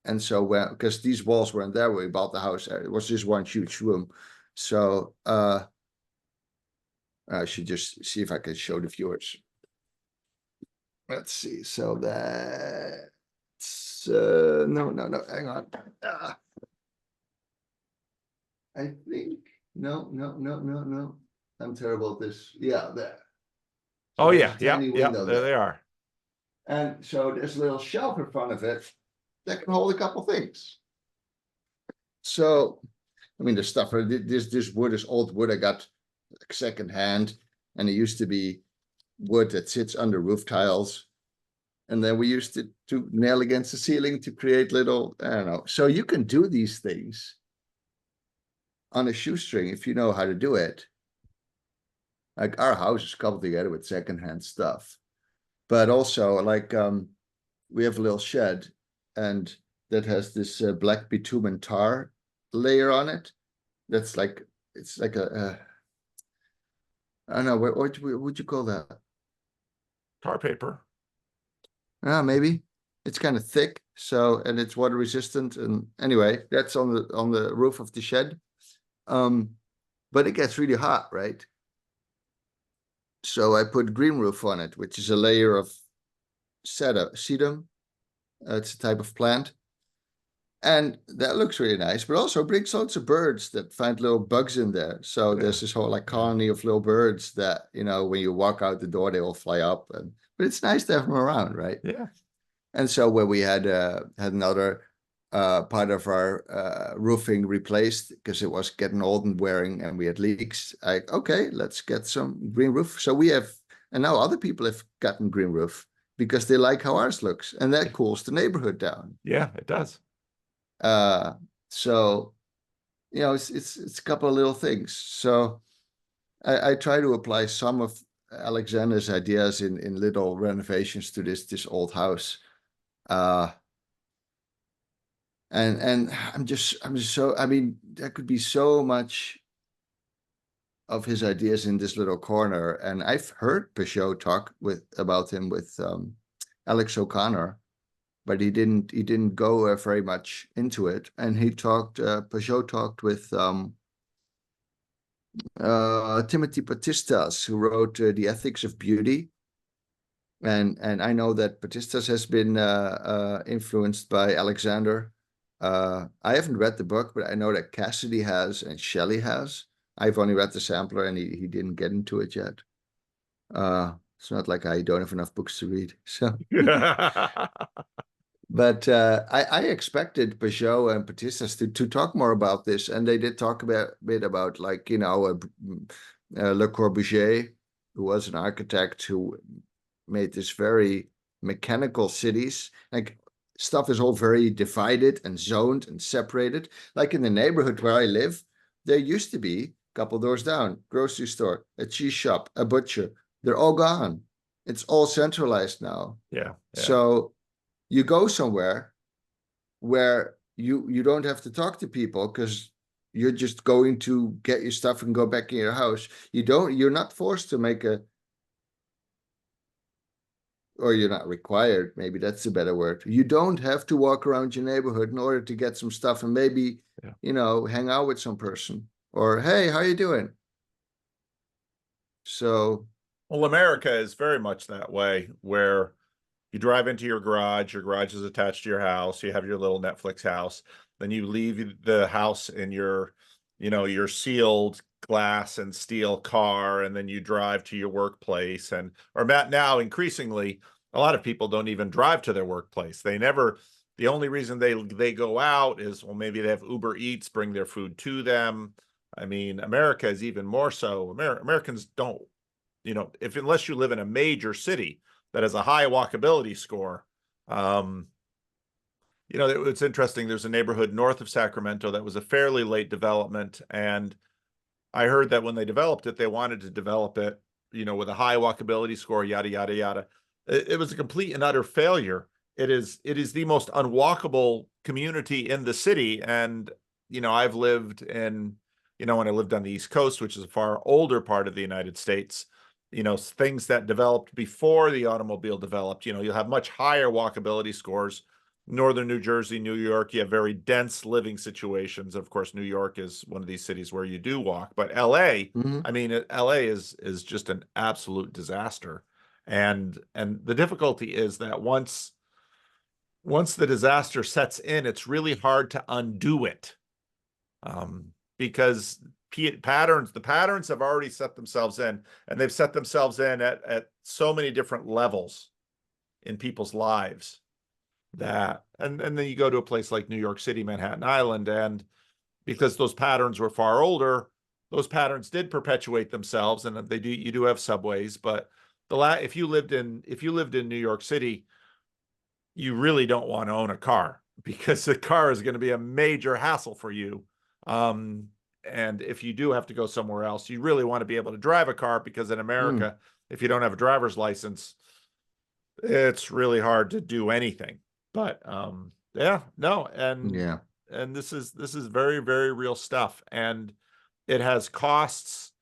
And so because these walls weren't there when we bought the house, it was just one huge room. So I should just see if I can show the viewers. Let's see. So that's no, hang on. I think no. I'm terrible at this. Yeah, there. So Oh yeah, yeah, tiny yeah. window There they are. And so there's a little shelf in front of it that can hold a couple things. So, I mean, the stuff. This wood is old wood I got secondhand, and it used to be wood that sits under roof tiles. And then we used it to nail against the ceiling to create little, I don't know. So you can do these things on a shoestring if you know how to do it. Like our house is coupled together with secondhand stuff. But also like we have a little shed and that has this black bitumen tar layer on it. That's like, it's like I don't know, what would you call that? Tar paper. Maybe it's kind of thick, so, and it's water resistant. And anyway, that's on the roof of the shed. But it gets really hot, right? So I put green roof on it, which is a layer of sedum. It's a type of plant. And that looks really nice, but also brings lots of birds that find little bugs in there. So there's this whole like colony of little birds that, when you walk out the door, they all fly up. But it's nice to have them around, right? Yeah. And so when we had another part of our roofing replaced because it was getting old and wearing and we had leaks, okay, let's get some green roof. So we have, and now other people have gotten green roof because they like how ours looks, and that cools the neighborhood down. Yeah, it does. So it's a couple of little things. So I try to apply some of Alexander's ideas in little renovations to this old house. And I'm just so, I mean, there could be so much of his ideas in this little corner. And I've heard Peugeot talk about him with Alex O'Connor, but he didn't go very much into it. And Peugeot talked with Timothy Patistas, who wrote The Ethics of Beauty. And I know that Patistas has been influenced by Alexander. I haven't read the book, but I know that Cassidy has and Shelley has. I've only read the sampler, and he didn't get into it yet. It's not like I don't have enough books to read. So, but I expected Peugeot and Patistas to talk more about this, and they did talk a bit about like Le Corbusier, who was an architect who made this very mechanical cities. Like stuff is all very divided and zoned and separated. Like in the neighborhood where I live, there used to be a couple doors down, grocery store, a cheese shop, a butcher. They're all gone. It's all centralized now. Yeah. So you go somewhere where you don't have to talk to people because you're just going to get your stuff and go back in your house. You're not forced to make or you're not required, maybe that's a better word. You don't have to walk around your neighborhood in order to get some stuff and maybe, hang out with some person or, hey, how you doing? So. Well, America is very much that way, where you drive into your garage is attached to your house, you have your little Netflix house, then you leave the house in your sealed glass and steel car, and then you drive to your workplace, or now increasingly a lot of people don't even drive to their workplace. The only reason they go out is, well, maybe they have Uber Eats bring their food to them. I mean, America is even more so. Americans don't, unless you live in a major city that has a high walkability score. It's interesting. There's a neighborhood north of Sacramento that was a fairly late development, and I heard that when they developed it, they wanted to develop it, with a high walkability score, yada yada yada. It was a complete and utter failure. It is the most unwalkable community in the city, and I've lived in, when I lived on the East Coast, which is a far older part of the United States. Things that developed before the automobile developed. You'll have much higher walkability scores. Northern New Jersey, New York, you have very dense living situations. Of course, New York is one of these cities where you do walk, but LA, I mean, LA is just an absolute disaster. And the difficulty is that once the disaster sets in, it's really hard to undo it. Because the patterns have already set themselves in, and they've set themselves in at so many different levels in people's lives. And then you go to a place like New York City, Manhattan Island, and because those patterns were far older, those patterns did perpetuate themselves, and you do have subways, but if you lived in New York City, you really don't want to own a car, because the car is going to be a major hassle for you. And if you do have to go somewhere else, you really want to be able to drive a car, because in America, if you don't have a driver's license, it's really hard to do anything. But and this is very, very real stuff, and it has costs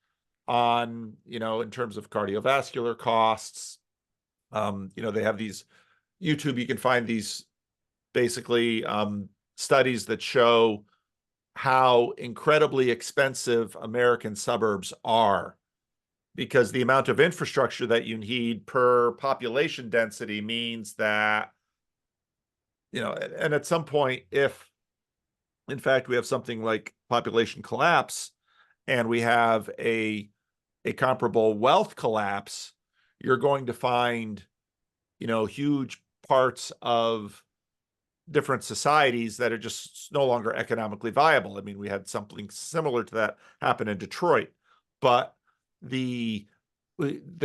on, in terms of cardiovascular costs. They have these YouTube, you can find these basically studies that show how incredibly expensive American suburbs are, because the amount of infrastructure that you need per population density means that, and at some point, if in fact we have something like population collapse and we have a comparable wealth collapse, you're going to find, huge parts of different societies that are just no longer economically viable. I mean, we had something similar to that happen in Detroit, but the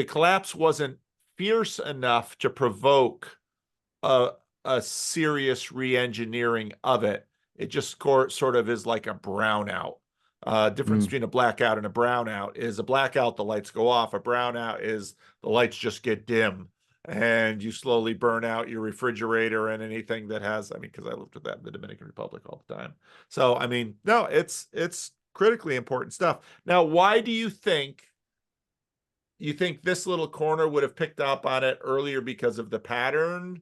collapse wasn't fierce enough to provoke a serious re-engineering of it. It just sort of is like a brownout. Difference between a blackout and a brownout is a blackout, the lights go off. A brownout is the lights just get dim, and you slowly burn out your refrigerator and anything that has, because I lived with that in the Dominican Republic all the time. So, no, it's critically important stuff. Now, why do you think this little corner would have picked up on it earlier? Because of the pattern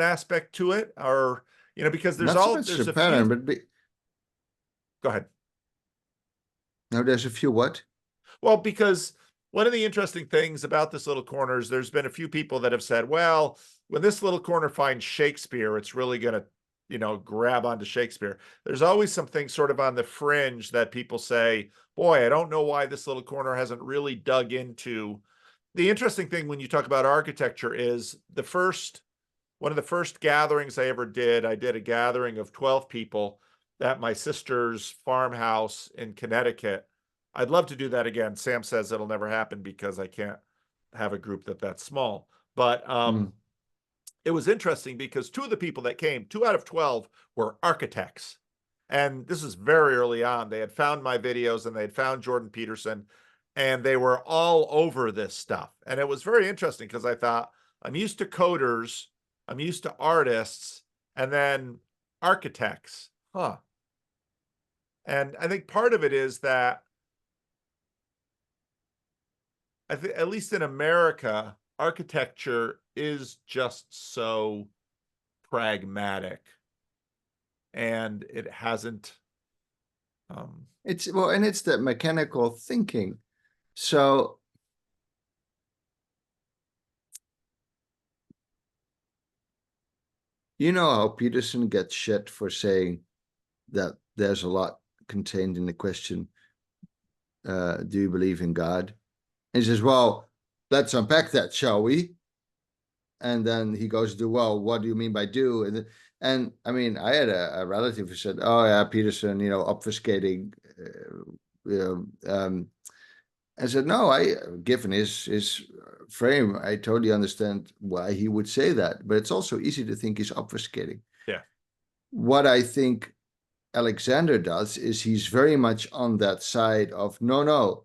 aspect to it, or, because there's a pattern, but go ahead. No, there's a few what? Well, because one of the interesting things about this little corner is there's been a few people that have said, well, when this little corner finds Shakespeare, it's really going to, grab onto Shakespeare. There's always something sort of on the fringe that people say, boy, I don't know why this little corner hasn't really dug into. The interesting thing when you talk about architecture is one of the first gatherings I ever did, I did a gathering of 12 people at my sister's farmhouse in Connecticut. I'd love to do that again. Sam says it'll never happen because I can't have a group that's small. But it was interesting because 2 of the people that came, 2 out of 12, were architects. And this is very early on. They had found my videos and they had found Jordan Peterson, and they were all over this stuff. And it was very interesting because I thought, I'm used to coders, I'm used to artists, and then architects. And I think part of it is that at least in America, architecture is just so pragmatic, and it hasn't. It's the mechanical thinking. So you know how Peterson gets shit for saying that there's a lot contained in the question, do you believe in God? And he says, well, let's unpack that, shall we? And then he goes to, well, what do you mean by do? And I mean, I had a relative who said, oh yeah, Peterson, obfuscating. I said, no, given his frame, I totally understand why he would say that. But it's also easy to think he's obfuscating. Yeah. What I think Alexander does is he's very much on that side of, no,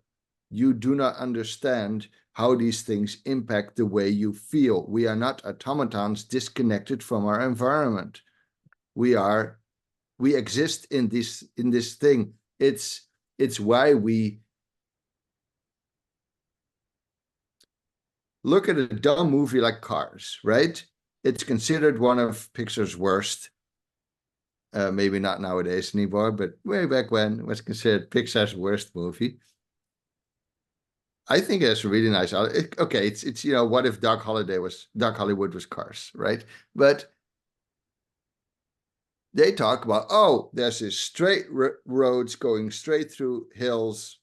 you do not understand how these things impact the way you feel. We are not automatons disconnected from our environment. We exist in this thing. It's why we look at a dumb movie like Cars, right? It's considered one of Pixar's worst. Maybe not nowadays anymore, but way back when it was considered Pixar's worst movie. I think it's really nice. Okay, it's what if Doc Hollywood was Cars, right? But they talk about, oh, there's this straight roads going straight through hills,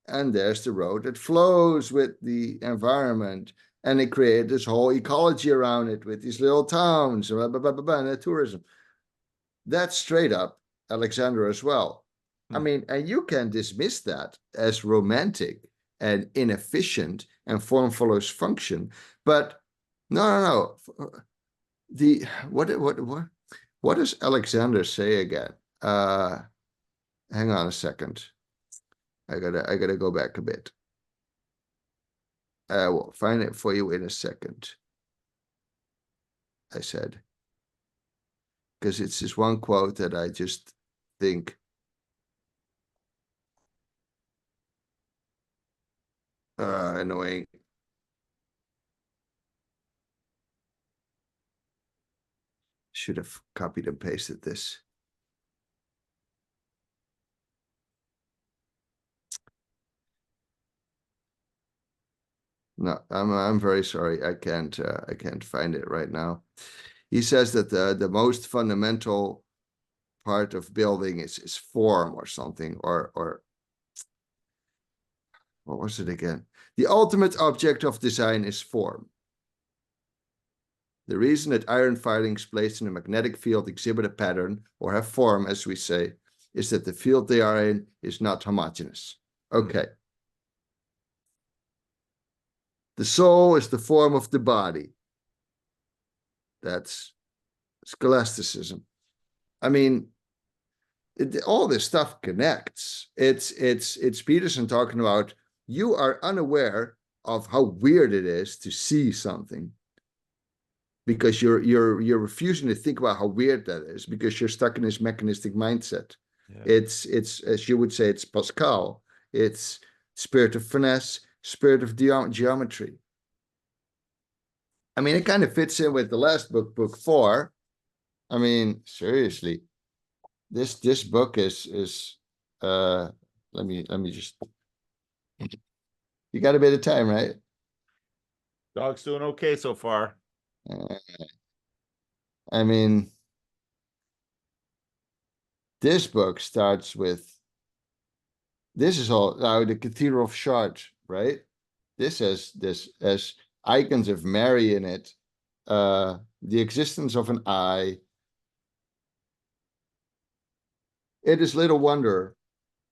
and there's the road that flows with the environment, and they create this whole ecology around it with these little towns, blah, blah, blah, blah, blah, and the tourism. That's straight up Alexander as well. I mean, and you can dismiss that as romantic and inefficient and form follows function, but no. What does Alexander say again? Hang on a second. I gotta go back a bit. I will find it for you in a second. I said, because it's this one quote that I just think annoying. Should have copied and pasted this. No, I'm very sorry. I can't find it right now. He says that the most fundamental part of building is form or something, or what was it again? The ultimate object of design is form. The reason that iron filings placed in a magnetic field exhibit a pattern or have form, as we say, is that the field they are in is not homogeneous. Okay. The soul is the form of the body. That's scholasticism. I mean, all this stuff connects. It's Peterson talking about, you are unaware of how weird it is to see something because you're refusing to think about how weird that is because you're stuck in this mechanistic mindset. Yeah. It's as you would say, it's Pascal. It's spirit of finesse, spirit of geometry. I mean, it kind of fits in with the last book 4. I mean, seriously, this book is let me just, you got a bit of time, right? Dog's doing okay so far. I mean, this book starts with, this is all the Cathedral of Chartres, right? This has icons of Mary in it, the existence of an eye. It is little wonder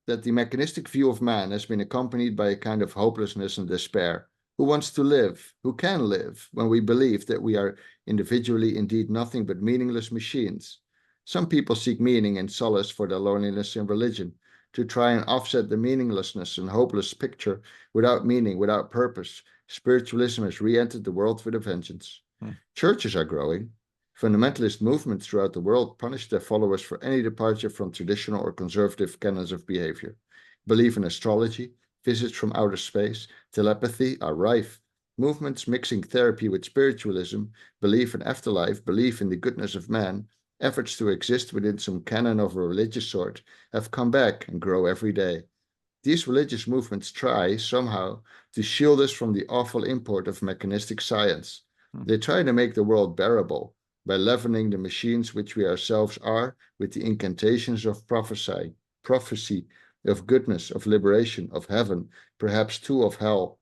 that the mechanistic view of man has been accompanied by a kind of hopelessness and despair. Who wants to live? Who can live when we believe that we are individually indeed nothing but meaningless machines? Some people seek meaning and solace for their loneliness in religion, to try and offset the meaninglessness and hopeless picture. Without meaning, without purpose, spiritualism has re-entered the world with a vengeance. Churches are growing. Fundamentalist movements throughout the world punish their followers for any departure from traditional or conservative canons of behavior. Belief in astrology, visits from outer space, telepathy are rife. Movements mixing therapy with spiritualism, belief in afterlife, belief in the goodness of man, efforts to exist within some canon of a religious sort have come back and grow every day. These religious movements try, somehow, to shield us from the awful import of mechanistic science. They try to make the world bearable by leavening the machines which we ourselves are with the incantations of prophecy, of goodness, of liberation, of heaven, perhaps too of hell.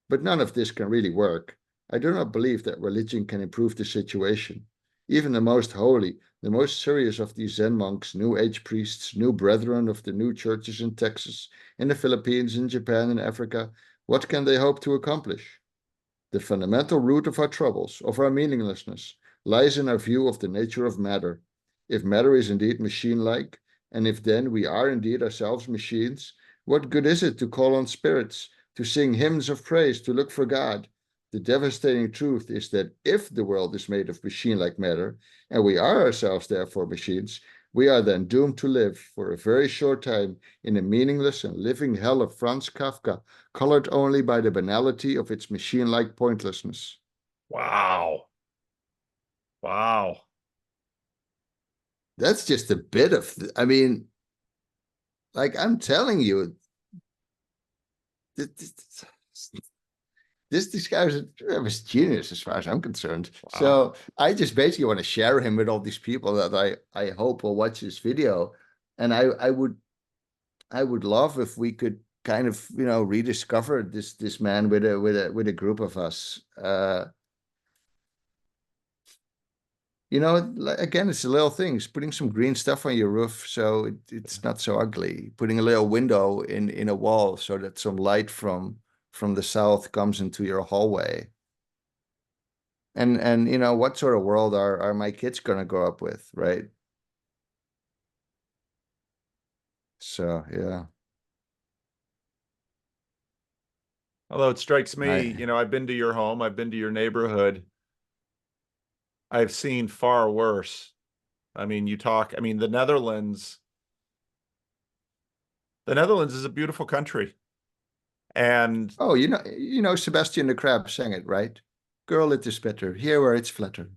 But none of this can really work. I do not believe that religion can improve the situation. Even the most holy, the most serious of these Zen monks, New Age priests, new brethren of the new churches in Texas, in the Philippines, in Japan, in Africa, what can they hope to accomplish? The fundamental root of our troubles, of our meaninglessness, lies in our view of the nature of matter. If matter is indeed machine-like, and if then we are indeed ourselves machines, what good is it to call on spirits, to sing hymns of praise, to look for God? The devastating truth is that if the world is made of machine-like matter, and we are ourselves therefore machines, we are then doomed to live for a very short time in a meaningless and living hell of Franz Kafka, colored only by the banality of its machine-like pointlessness. Wow. Wow. That's just a bit of, I mean, like I'm telling you, this, this guy was genius as far as I'm concerned. Wow. So I just basically want to share him with all these people that I hope will watch this video. And I would love if we could kind of, you know, rediscover this man with a group of us. You know, again, it's the little things. Putting some green stuff on your roof so it's not so ugly. Putting a little window in a wall so that some light from the south comes into your hallway. And you know, what sort of world are my kids gonna grow up with, right? So yeah, Although it strikes me, I you know, I've been to your home, I've been to your neighborhood. I've seen far worse. I mean, the Netherlands is a beautiful country. And oh, you know Sebastian the Crab sang it, right? Girl, it is better here where it's flatter.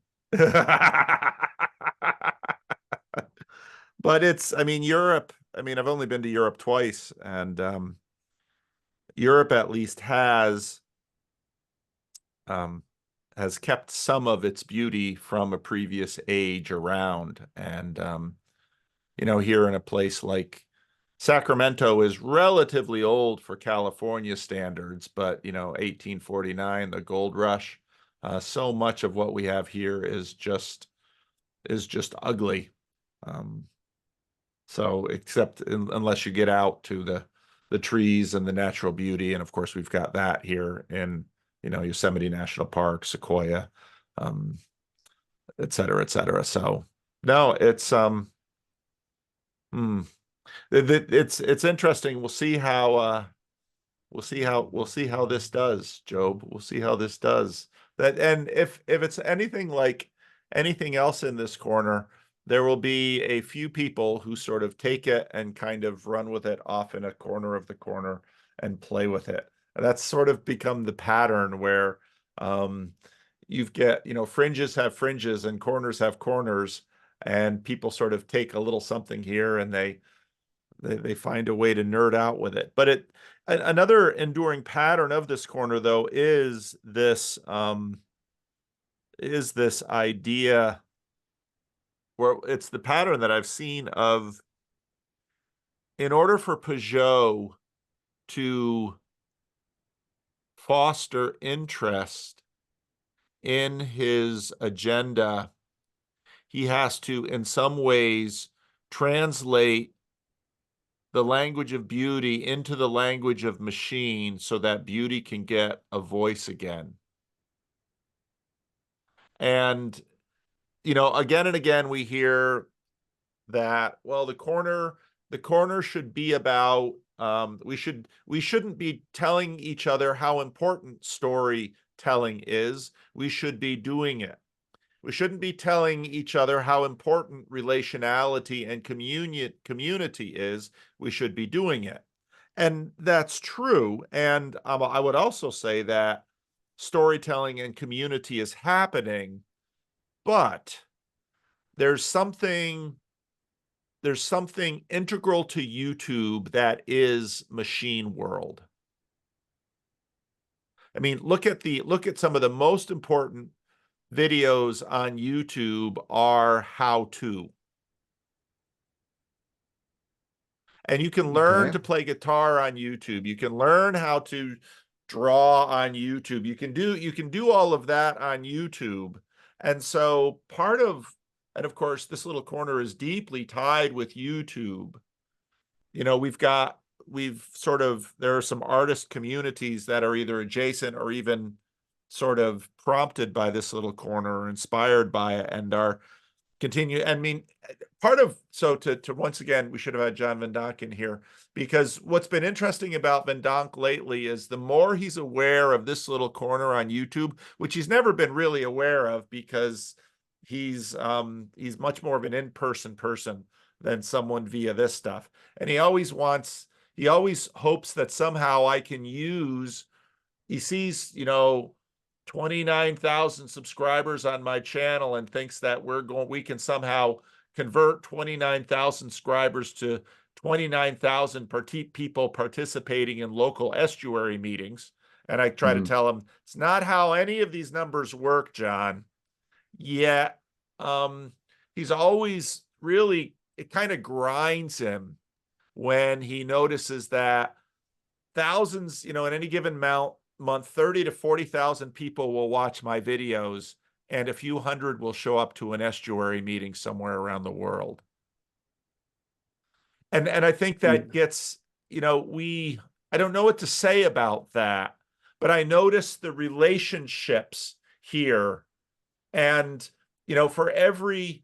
but I mean, Europe, I mean, I've only been to Europe twice, and Europe at least um, has kept some of its beauty from a previous age around. And you know, here in a place like Sacramento is relatively old for California standards, but you know, 1849, the gold rush, so much of what we have here is just ugly. Um, so except unless you get out to the trees and the natural beauty, and of course we've got that here in, you know, Yosemite National Park, Sequoia, um, et cetera, et cetera. So no, it's hmm, it's interesting. We'll see how this does, Job. We'll see how this does. That, and if it's anything like anything else in this corner, there will be a few people who sort of take it and kind of run with it off in a corner of the corner and play with it. And that's sort of become the pattern where um, you've get, you know, fringes have fringes and corners have corners, and people sort of take a little something here and they find a way to nerd out with it. But another enduring pattern of this corner though is this idea where it's the pattern that I've seen of, in order for Peugeot to foster interest in his agenda, he has to in some ways translate the language of beauty into the language of machine so that beauty can get a voice again. And, you know, again and again, we hear that, well, the corner should be about, we shouldn't be telling each other how important storytelling is. We should be doing it. We shouldn't be telling each other how important relationality and community is. We should be doing it. And that's true. And I would also say that storytelling and community is happening, but there's something there's something integral to YouTube that is machine world. I mean, look at some of the most important videos on YouTube are how to. And you can learn okay. to play guitar on YouTube. You can learn how to draw on YouTube. You can do all of that on YouTube. And so and of course, this little corner is deeply tied with YouTube. You know, there are some artist communities that are either adjacent or even sort of prompted by this little corner or inspired by it and are continue. I mean, to once again, we should have had John Van Donk in here, because what's been interesting about Van Donk lately is the more he's aware of this little corner on YouTube, which he's never been really aware of because he's much more of an in-person person than someone via this stuff. And he always hopes that somehow I can use, he sees, 29,000 subscribers on my channel and thinks that we can somehow convert 29,000 subscribers to 29,000 people participating in local estuary meetings. And I try to tell him, it's not how any of these numbers work, John. Yet, he's always really, it kind of grinds him when he notices that thousands, in any given month, 30 to 40,000 people will watch my videos and a few hundred will show up to an estuary meeting somewhere around the world. And I think that gets, I don't know what to say about that, but I notice the relationships here. And, for every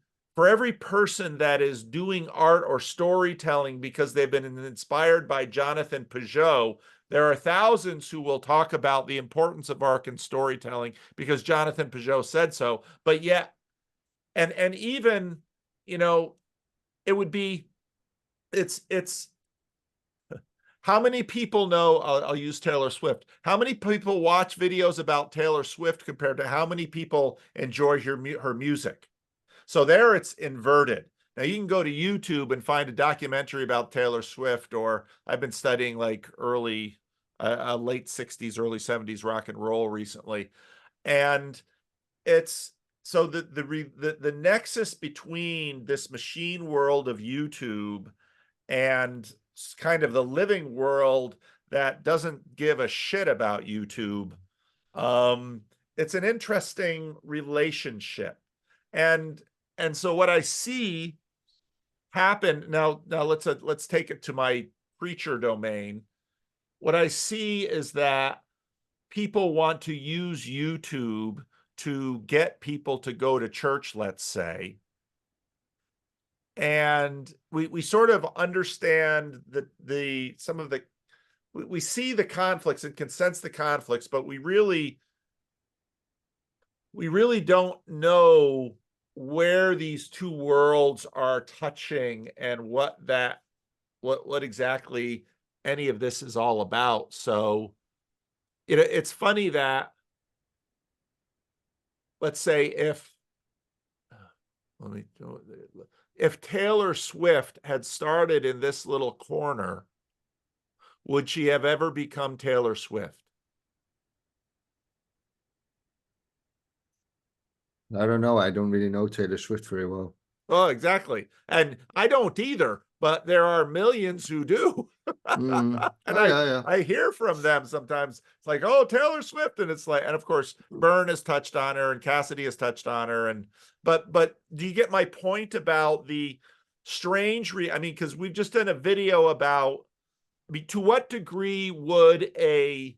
person that is doing art or storytelling because they've been inspired by Jonathan Peugeot, there are thousands who will talk about the importance of art and storytelling because Jonathan Peugeot said so. But yet, and even, it would be, it's how many people know, I'll use Taylor Swift. How many people watch videos about Taylor Swift compared to how many people enjoy her music? So there it's inverted. Now you can go to YouTube and find a documentary about Taylor Swift, or I've been studying like late 60s, early 70s rock and roll recently. And it's so the nexus between this machine world of YouTube and kind of the living world that doesn't give a shit about YouTube. It's an interesting relationship. And so what I see happen now let's take it to my preacher domain. What I see is that people want to use YouTube to get people to go to church, let's say. And we sort of understand we see the conflicts and can sense the conflicts, but we really don't know where these two worlds are touching and what exactly any of this is all about. So it's funny that, let's say if Taylor Swift had started in this little corner, would she have ever become Taylor Swift? I don't know. I don't really know Taylor Swift very well. Oh, exactly. And I don't either, but there are millions who do. And yeah. I hear from them sometimes. It's like, oh, Taylor Swift. And it's like, and of course, Byrne has touched on her and Cassidy has touched on her. But do you get my point about the strange, because we've just done a video about, to what degree would a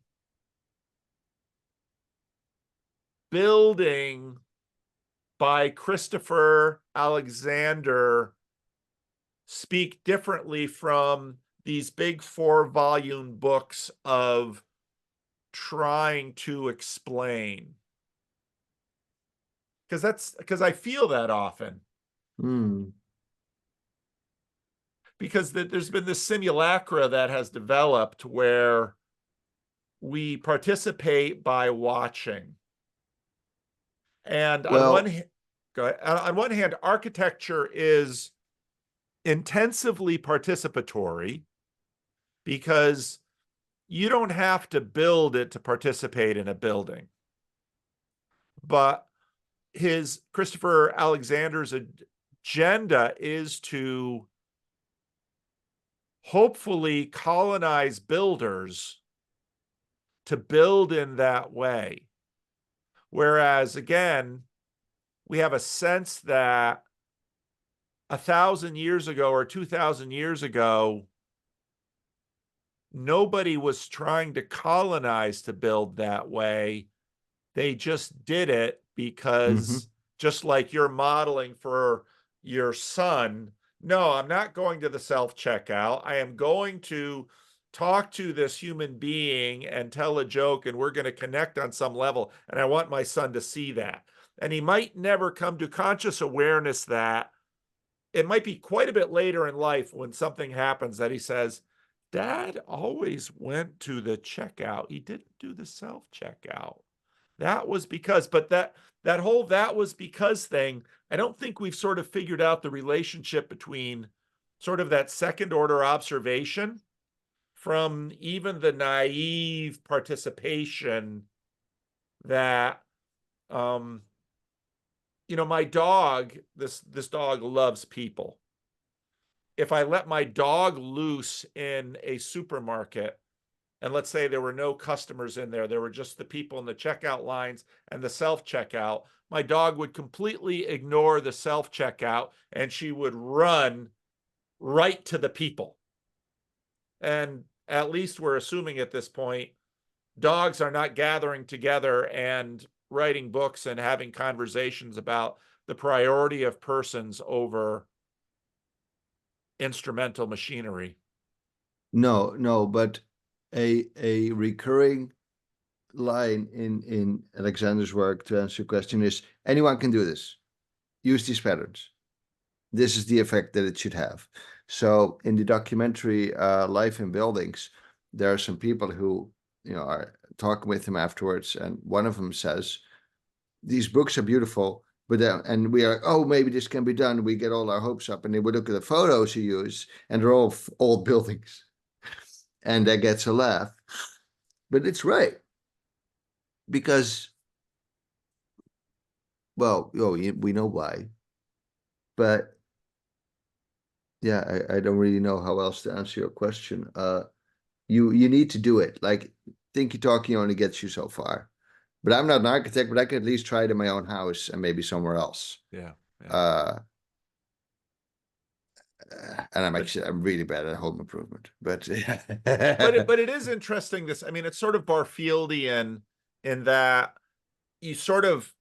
building by Christopher Alexander speak differently from these big 4-volume books of trying to explain? Because I feel that often. Because there's been this simulacra that has developed where we participate by watching. And on one hand, architecture is intensively participatory because you don't have to build it to participate in a building. But Christopher Alexander's agenda is to hopefully colonize builders to build in that way. Whereas, again, we have a sense that 1,000 years ago or 2,000 years ago, nobody was trying to colonize to build that way. They just did it because, just like you're modeling for your son, no, I'm not going to the self-checkout. I am going to talk to this human being and tell a joke, and we're going to connect on some level. And I want my son to see that. And he might never come to conscious awareness that it might be quite a bit later in life when something happens that he says, Dad always went to the checkout. He didn't do the self-checkout. That was because, but that whole "that was because" thing, I don't think we've sort of figured out the relationship between sort of that second order observation from even the naive participation that, my dog, this dog loves people. If I let my dog loose in a supermarket, and let's say there were no customers in there were just the people in the checkout lines and the self-checkout, my dog would completely ignore the self-checkout and she would run right to the people. And at least we're assuming at this point, dogs are not gathering together and writing books and having conversations about the priority of persons over instrumental machinery. No, but a recurring line in Alexander's work, to answer your question, is anyone can do this. Use these patterns. This is the effect that it should have. So in the documentary Life in Buildings, there are some people who are talking with him afterwards, and one of them says, these books are beautiful, but and we are, oh, maybe this can be done. We get all our hopes up, and they would look at the photos he used, and they're all old buildings, and that gets a laugh. But it's right, because, well, we know why, but yeah, I don't really know how else to answer your question. You need to do it. Like, thinky talking only gets you so far. But I'm not an architect, but I can at least try it in my own house and maybe somewhere else. Yeah. And I'm really bad at home improvement, but but it is interesting. It's sort of Barfieldian in that you sort of,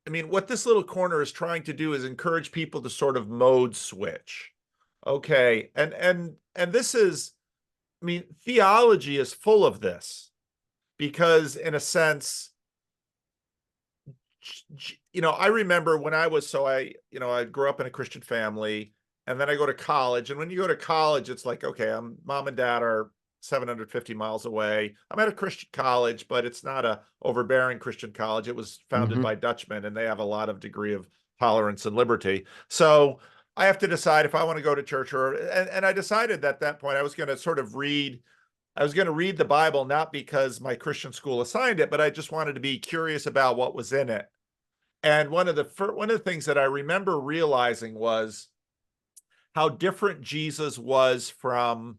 what this little corner is trying to do is encourage people to sort of mode switch. Okay. And this is, theology is full of this, because in a sense, I remember when I grew up in a Christian family, and then I go to college. And when you go to college, it's like, okay, mom and dad are 750 miles away. I'm at a Christian college, but it's not a overbearing Christian college. It was founded by Dutchmen, and they have a lot of degree of tolerance and liberty. So I have to decide if I want to go to church and I decided at that point I was going to sort of read the Bible, not because my Christian school assigned it, but I just wanted to be curious about what was in it. And one of the things that I remember realizing was how different Jesus was from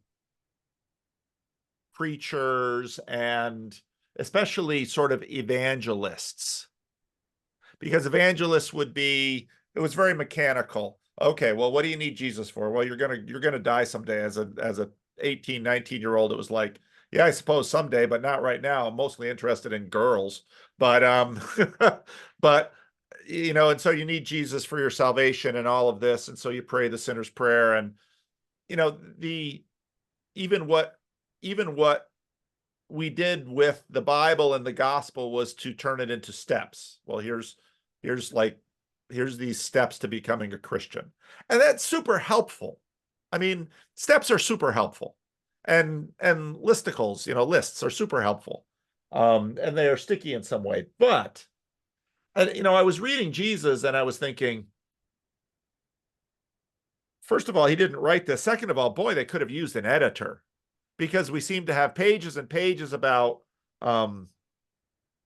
preachers and especially sort of evangelists. Because evangelists it was very mechanical. Okay, well, what do you need Jesus for? Well, you're gonna die someday. As a 18, 19-year-old, it was like, yeah, I suppose someday, but not right now. I'm mostly interested in girls. But but and so you need Jesus for your salvation and all of this, and so you pray the sinner's prayer, and even what we did with the Bible and the gospel was to turn it into steps. Well, here's these steps to becoming a Christian, and that's super helpful. Steps are super helpful, and listicles, lists are super helpful, and they are sticky in some way. But I was reading Jesus, and I was thinking, first of all, he didn't write this. Second of all, boy, they could have used an editor, because we seem to have pages and pages about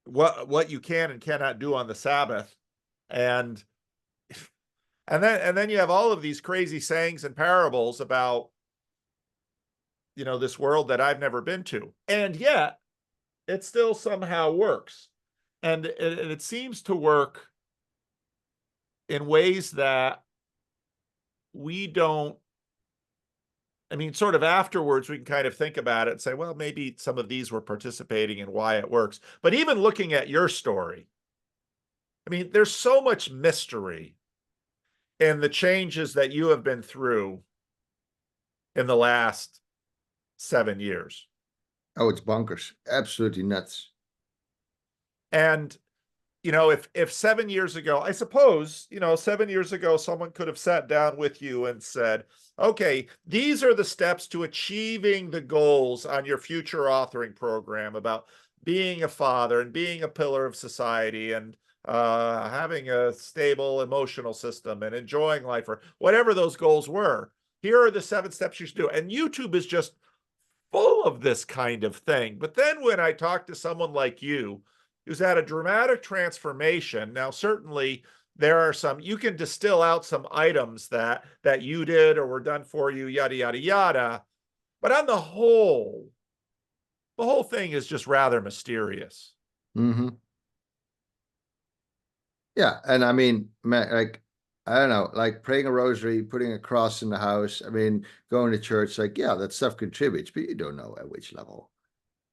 what you can and cannot do on the Sabbath, and then you have all of these crazy sayings and parables about this world that I've never been to. And yet it still somehow works. And it seems to work in ways that we don't, I mean, sort of afterwards, we can kind of think about it and say, well, maybe some of these were participating in why it works. But even looking at your story, I mean, there's so much mystery in the changes that you have been through in the last 7 years. Oh, it's bonkers. Absolutely nuts. And you know, if 7 years ago, I suppose, you know, 7 years ago, someone could have sat down with you and said, okay, these are the steps to achieving the goals on your future authoring program about being a father and being a pillar of society and having a stable emotional system and enjoying life, or whatever those goals were. Here are the 7 steps you should do. And YouTube is just full of this kind of thing. But then when I talk to someone like you, who's had a dramatic transformation, now certainly there are some, you can distill out some items that you did or were done for you, yada, yada, yada. But on the whole thing is just rather mysterious. Mm-hmm. Yeah, and I mean, man, like, I don't know, like praying a rosary, putting a cross in the house. I mean, going to church, like, yeah, that stuff contributes, but you don't know at which level.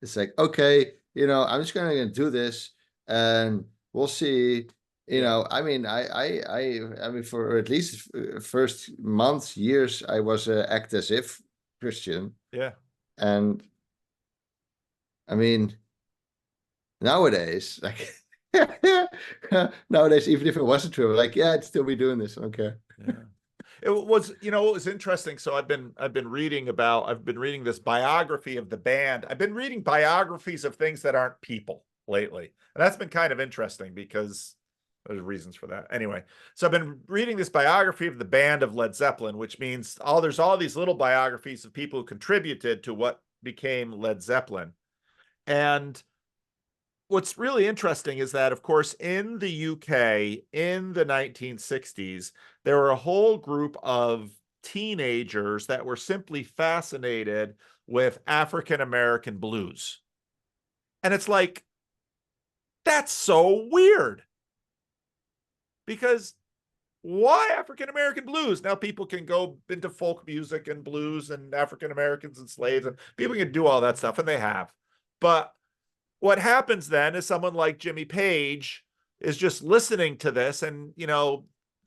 It's like, okay, I'm just gonna do this, and we'll see. Yeah. I mean, I mean, for at least first months, years, I was act as if Christian, Yeah. and I mean, nowadays, like. Nowadays, even if it wasn't true, like, yeah, I'd still be doing this. Okay. Yeah. It was, you know, it was interesting. So I've been reading this biography of the band. I've been reading biographies of things that aren't people lately. And that's been kind of interesting because there's reasons for that. Anyway, so I've been reading this biography of the band of Led Zeppelin, which means there's all these little biographies of people who contributed to what became Led Zeppelin. And what's really interesting is that, of course, in the UK in the 1960s, there were a whole group of teenagers that were simply fascinated with African American blues. And it's like, that's so weird. Because why African American blues? Now people can go into folk music and blues and African Americans and slaves, and people can do all that stuff, and they have. But what happens then is someone like Jimmy Page is just listening to this, and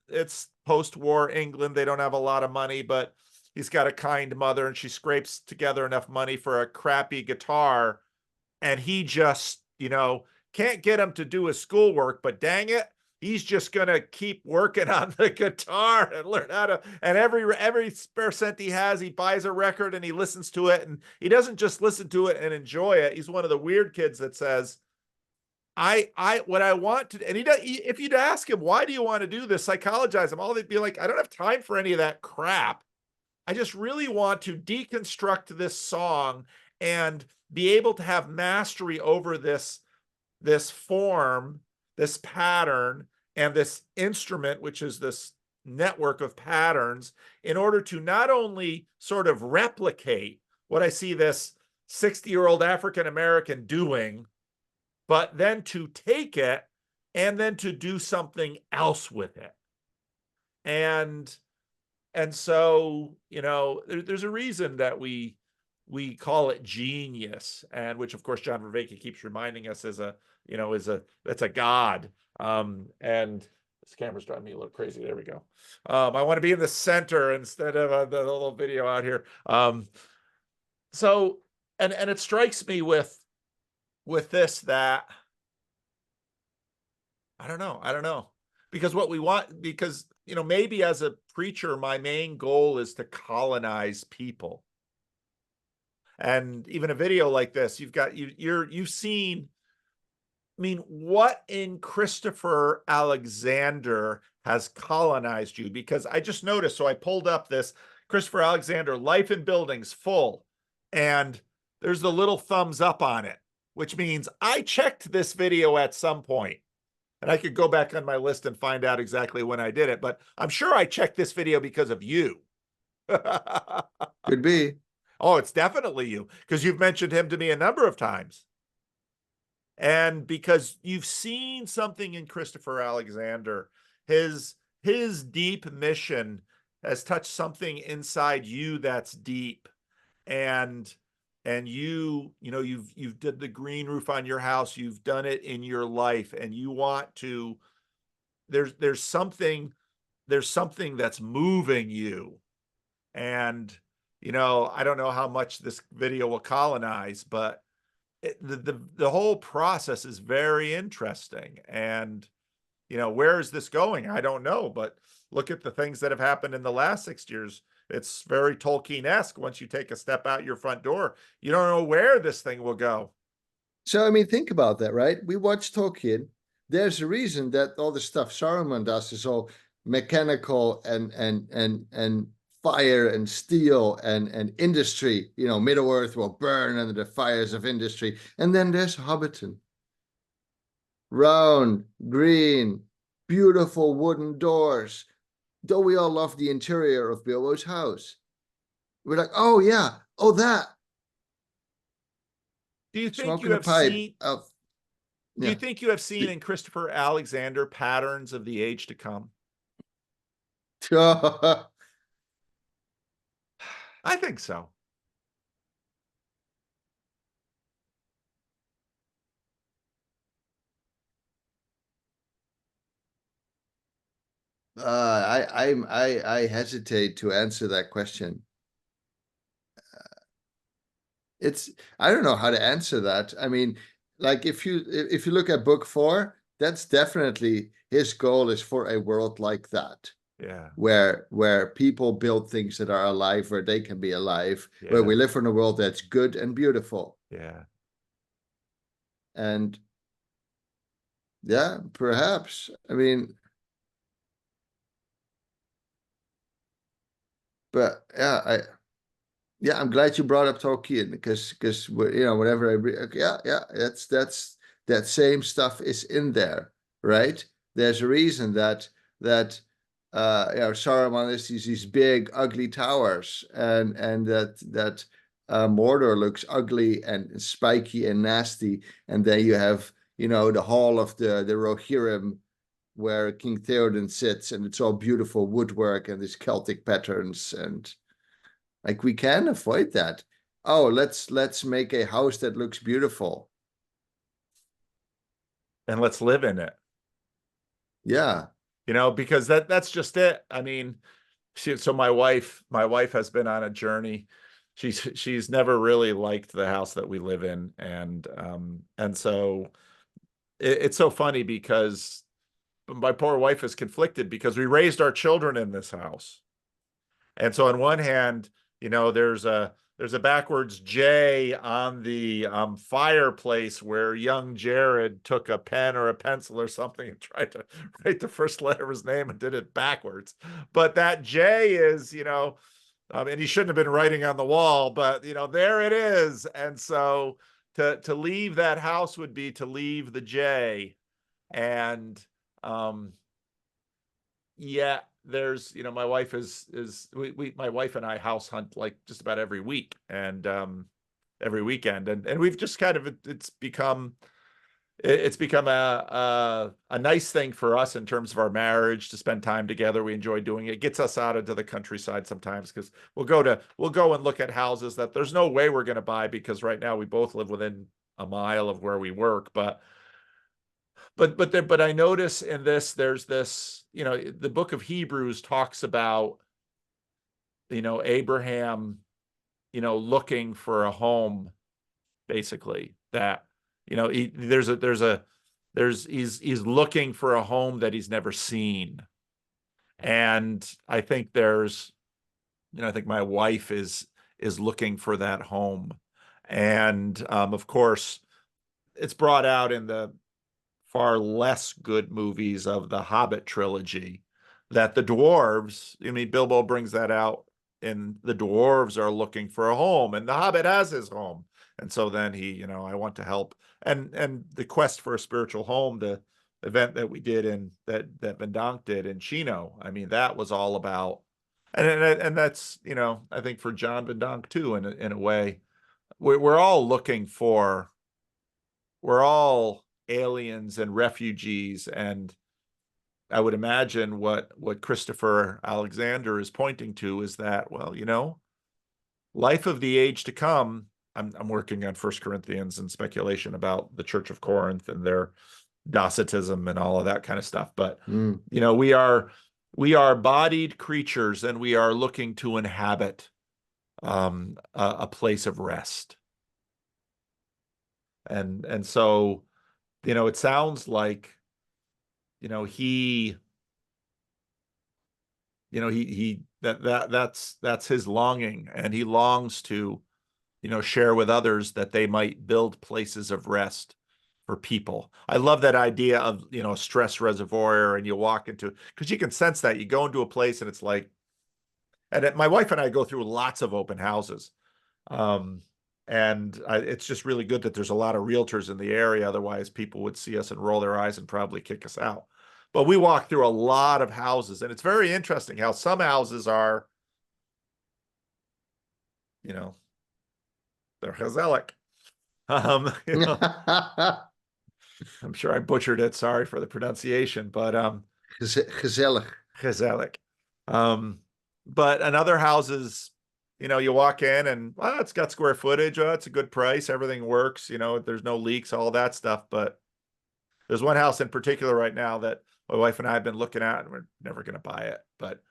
it's post-war England. They don't have a lot of money, but he's got a kind mother, and she scrapes together enough money for a crappy guitar, and he just can't get him to do his schoolwork, but dang it, he's just gonna keep working on the guitar and learn how to, and every spare cent he has, he buys a record and he listens to it, and he doesn't just listen to it and enjoy it. He's one of the weird kids that says, what I want to, and if you'd ask him, why do you want to do this, psychologize him, all they'd be like, I don't have time for any of that crap. I just really want to deconstruct this song and be able to have mastery over this form, this pattern, and this instrument, which is this network of patterns, in order to not only sort of replicate what I see this 60-year-old African American doing, but then to take it and then to do something else with it. And so, there's a reason that we call it genius, and which of course John Vervaeke keeps reminding us that's a god. And this camera's driving me a little crazy. There we go. I want to be in the center instead of the little video out here. So, and it strikes me with this that I don't know, because what we want, because maybe as a preacher, my main goal is to colonize people. And even a video like this, you've seen, I mean, what in Christopher Alexander has colonized you? Because I just noticed, so I pulled up this Christopher Alexander Life in Buildings full, and there's the little thumbs up on it, which means I checked this video at some point. And I could go back on my list and find out exactly when I did it, but I'm sure I checked this video because of you. Could be. Oh, it's definitely you, because you've mentioned him to me a number of times. And because you've seen something in Christopher Alexander, his deep mission has touched something inside you that's deep. And you've did the green roof on your house, you've done it in your life, and you want to, there's something that's moving you. And I don't know how much this video will colonize, but the whole process is very interesting. And where is this going? I don't know, but look at the things that have happened in the last 6 years. It's very Tolkien-esque. Once you take a step out your front door, you don't know where this thing will go. So, I mean, think about that, right? We watch Tolkien. There's a reason that all the stuff Saruman does is all mechanical and fire and steel and industry. Middle Earth will burn under the fires of industry. And then there's Hobbiton. Round, green, beautiful wooden doors. Though we all love the interior of Bilbo's house, we're like, oh yeah, oh that. Do you think you Smoking a have pipe. seen Oh, do you yeah. think you have seen in Christopher Alexander patterns of the age to come? I think so. I hesitate to answer that question. It's I don't know how to answer that. I mean, like if you look at book 4, that's definitely his goal is for a world like that. Yeah. Where people build things that are alive, where they can be alive, where Yeah. we live in a world that's good and beautiful. Yeah. And yeah, perhaps. I mean, but yeah, I'm glad you brought up Tolkien because whenever I read, yeah, that's that same stuff is in there, right? There's a reason that Saruman is these big ugly towers, and that Mordor looks ugly and spiky and nasty, and then you have the hall of the Rohirrim where King Theoden sits, and it's all beautiful woodwork and these Celtic patterns, and like we can avoid that. Oh, let's make a house that looks beautiful. And let's live in it. Yeah. Because that's just it. I mean, so my wife has been on a journey. She's never really liked the house that we live in. And so it's so funny because my poor wife is conflicted because we raised our children in this house. And so on one hand, there's a backwards J on the fireplace where young Jared took a pen or a pencil or something and tried to write the first letter of his name and did it backwards. But that J is, and he shouldn't have been writing on the wall, but there it is. And so to leave that house would be to leave the J. And yeah, there's my wife my wife and I house hunt like just about every week and every weekend, and we've just kind of it's become a nice thing for us in terms of our marriage to spend time together. We enjoy doing it. It gets us out into the countryside sometimes because we'll go and look at houses that there's no way we're going to buy because right now we both live within a mile of where we work, but I notice in this, there's this, the book of Hebrews talks about, Abraham, looking for a home, basically that, he's looking for a home that he's never seen. And I think I think my wife is looking for that home. And, of course, it's brought out in the far less good movies of the Hobbit trilogy that the dwarves, Bilbo brings that out, and the dwarves are looking for a home, and the Hobbit has his home. And so then he, I want to help. And the quest for a spiritual home, the event that we did that Vendonk did in Chino, I mean, that was all about, and that's, I think for John Vendonk too, in a way, we're all looking for we're all aliens and refugees, and I would imagine what Christopher Alexander is pointing to is that, well, life of the age to come. I'm working on First Corinthians and speculation about the Church of Corinth and their Docetism and all of that kind of stuff. But we are bodied creatures, and we are looking to inhabit a place of rest. And so, it sounds like, that's his longing, and he longs to, share with others that they might build places of rest for people. I love that idea of, a stress reservoir, and you walk into, because you can sense that you go into a place and it's like, and my wife and I go through lots of open houses. And it's just really good that there's a lot of realtors in the area. Otherwise, people would see us and roll their eyes and probably kick us out. But we walk through a lot of houses, and it's very interesting how some houses are, they're chazelic. I'm sure I butchered it. Sorry for the pronunciation, but Gezellig. Chazelic. But in other houses, you walk in and, well, it's got square footage. Oh, it's a good price. Everything works. There's no leaks, all that stuff. But there's one house in particular right now that my wife and I have been looking at, and we're never going to buy it. But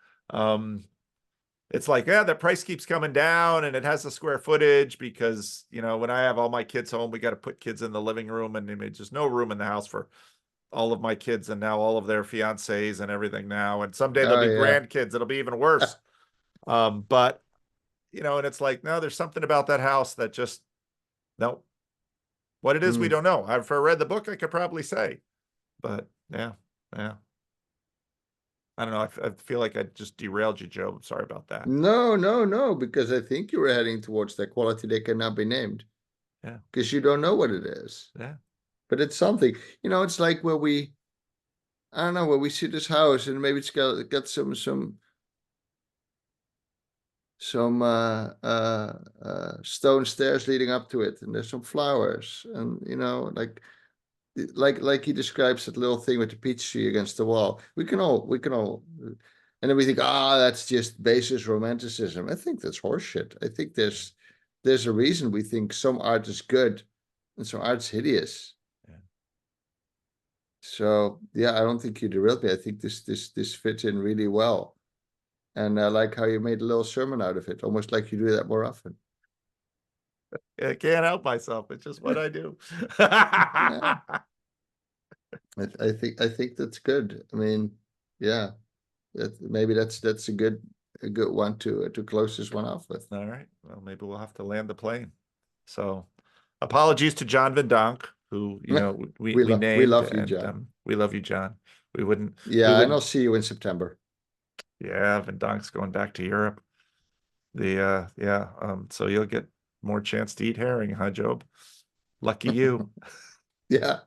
it's like, yeah, the price keeps coming down, and it has the square footage because, when I have all my kids home, we got to put kids in the living room, and there's no room in the house for all of my kids and now all of their fiancés and everything now. And someday there'll be grandkids. It'll be even worse. But, and it's like, no, there's something about that house that just, no. What it is, we don't know. If I read the book, I could probably say. But, yeah. I don't know. I feel like I just derailed you, Joe. I'm sorry about that. No, because I think you were heading towards that quality that cannot be named. Yeah. Because you don't know what it is. Yeah. But it's something. It's like where I don't know, where we see this house, and maybe it's got some stone stairs leading up to it, and there's some flowers, and like he describes that little thing with the peach tree against the wall. We can all, and then we think, that's just basis romanticism. I think that's horseshit. I think there's a reason we think some art is good and some art's hideous. Yeah. So yeah, I don't think you derailed me. I think this fits in really well. And I like how you made a little sermon out of it, almost like you do that more often. I can't help myself. It's just what I do. Yeah. I think that's good. I mean, yeah, maybe that's a good one to close this one off with. All right. Well, maybe we'll have to land the plane. So, apologies to John Van Donk, who we named. We love you, John. We love you, John. We wouldn't. Yeah, and I'll see you in September. Yeah, Van Donk's going back to Europe. So you'll get more chance to eat herring, huh, Job? Lucky you. Yeah.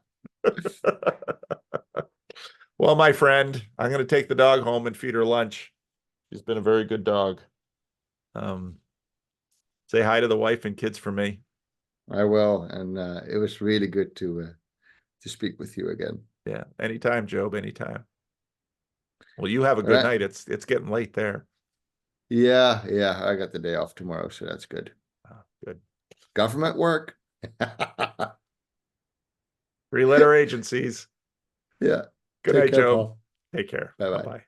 Well, my friend, I'm going to take the dog home and feed her lunch. She's been a very good dog. Say hi to the wife and kids for me. I will, and it was really good to speak with you again. Yeah, anytime, Job, anytime. Well, you have a good night. It's getting late there. Yeah, I got the day off tomorrow, so that's good. Oh, good. Government work. 3-letter agencies. Yeah. Good night, Joe. Take care. Bye-bye. Bye-bye.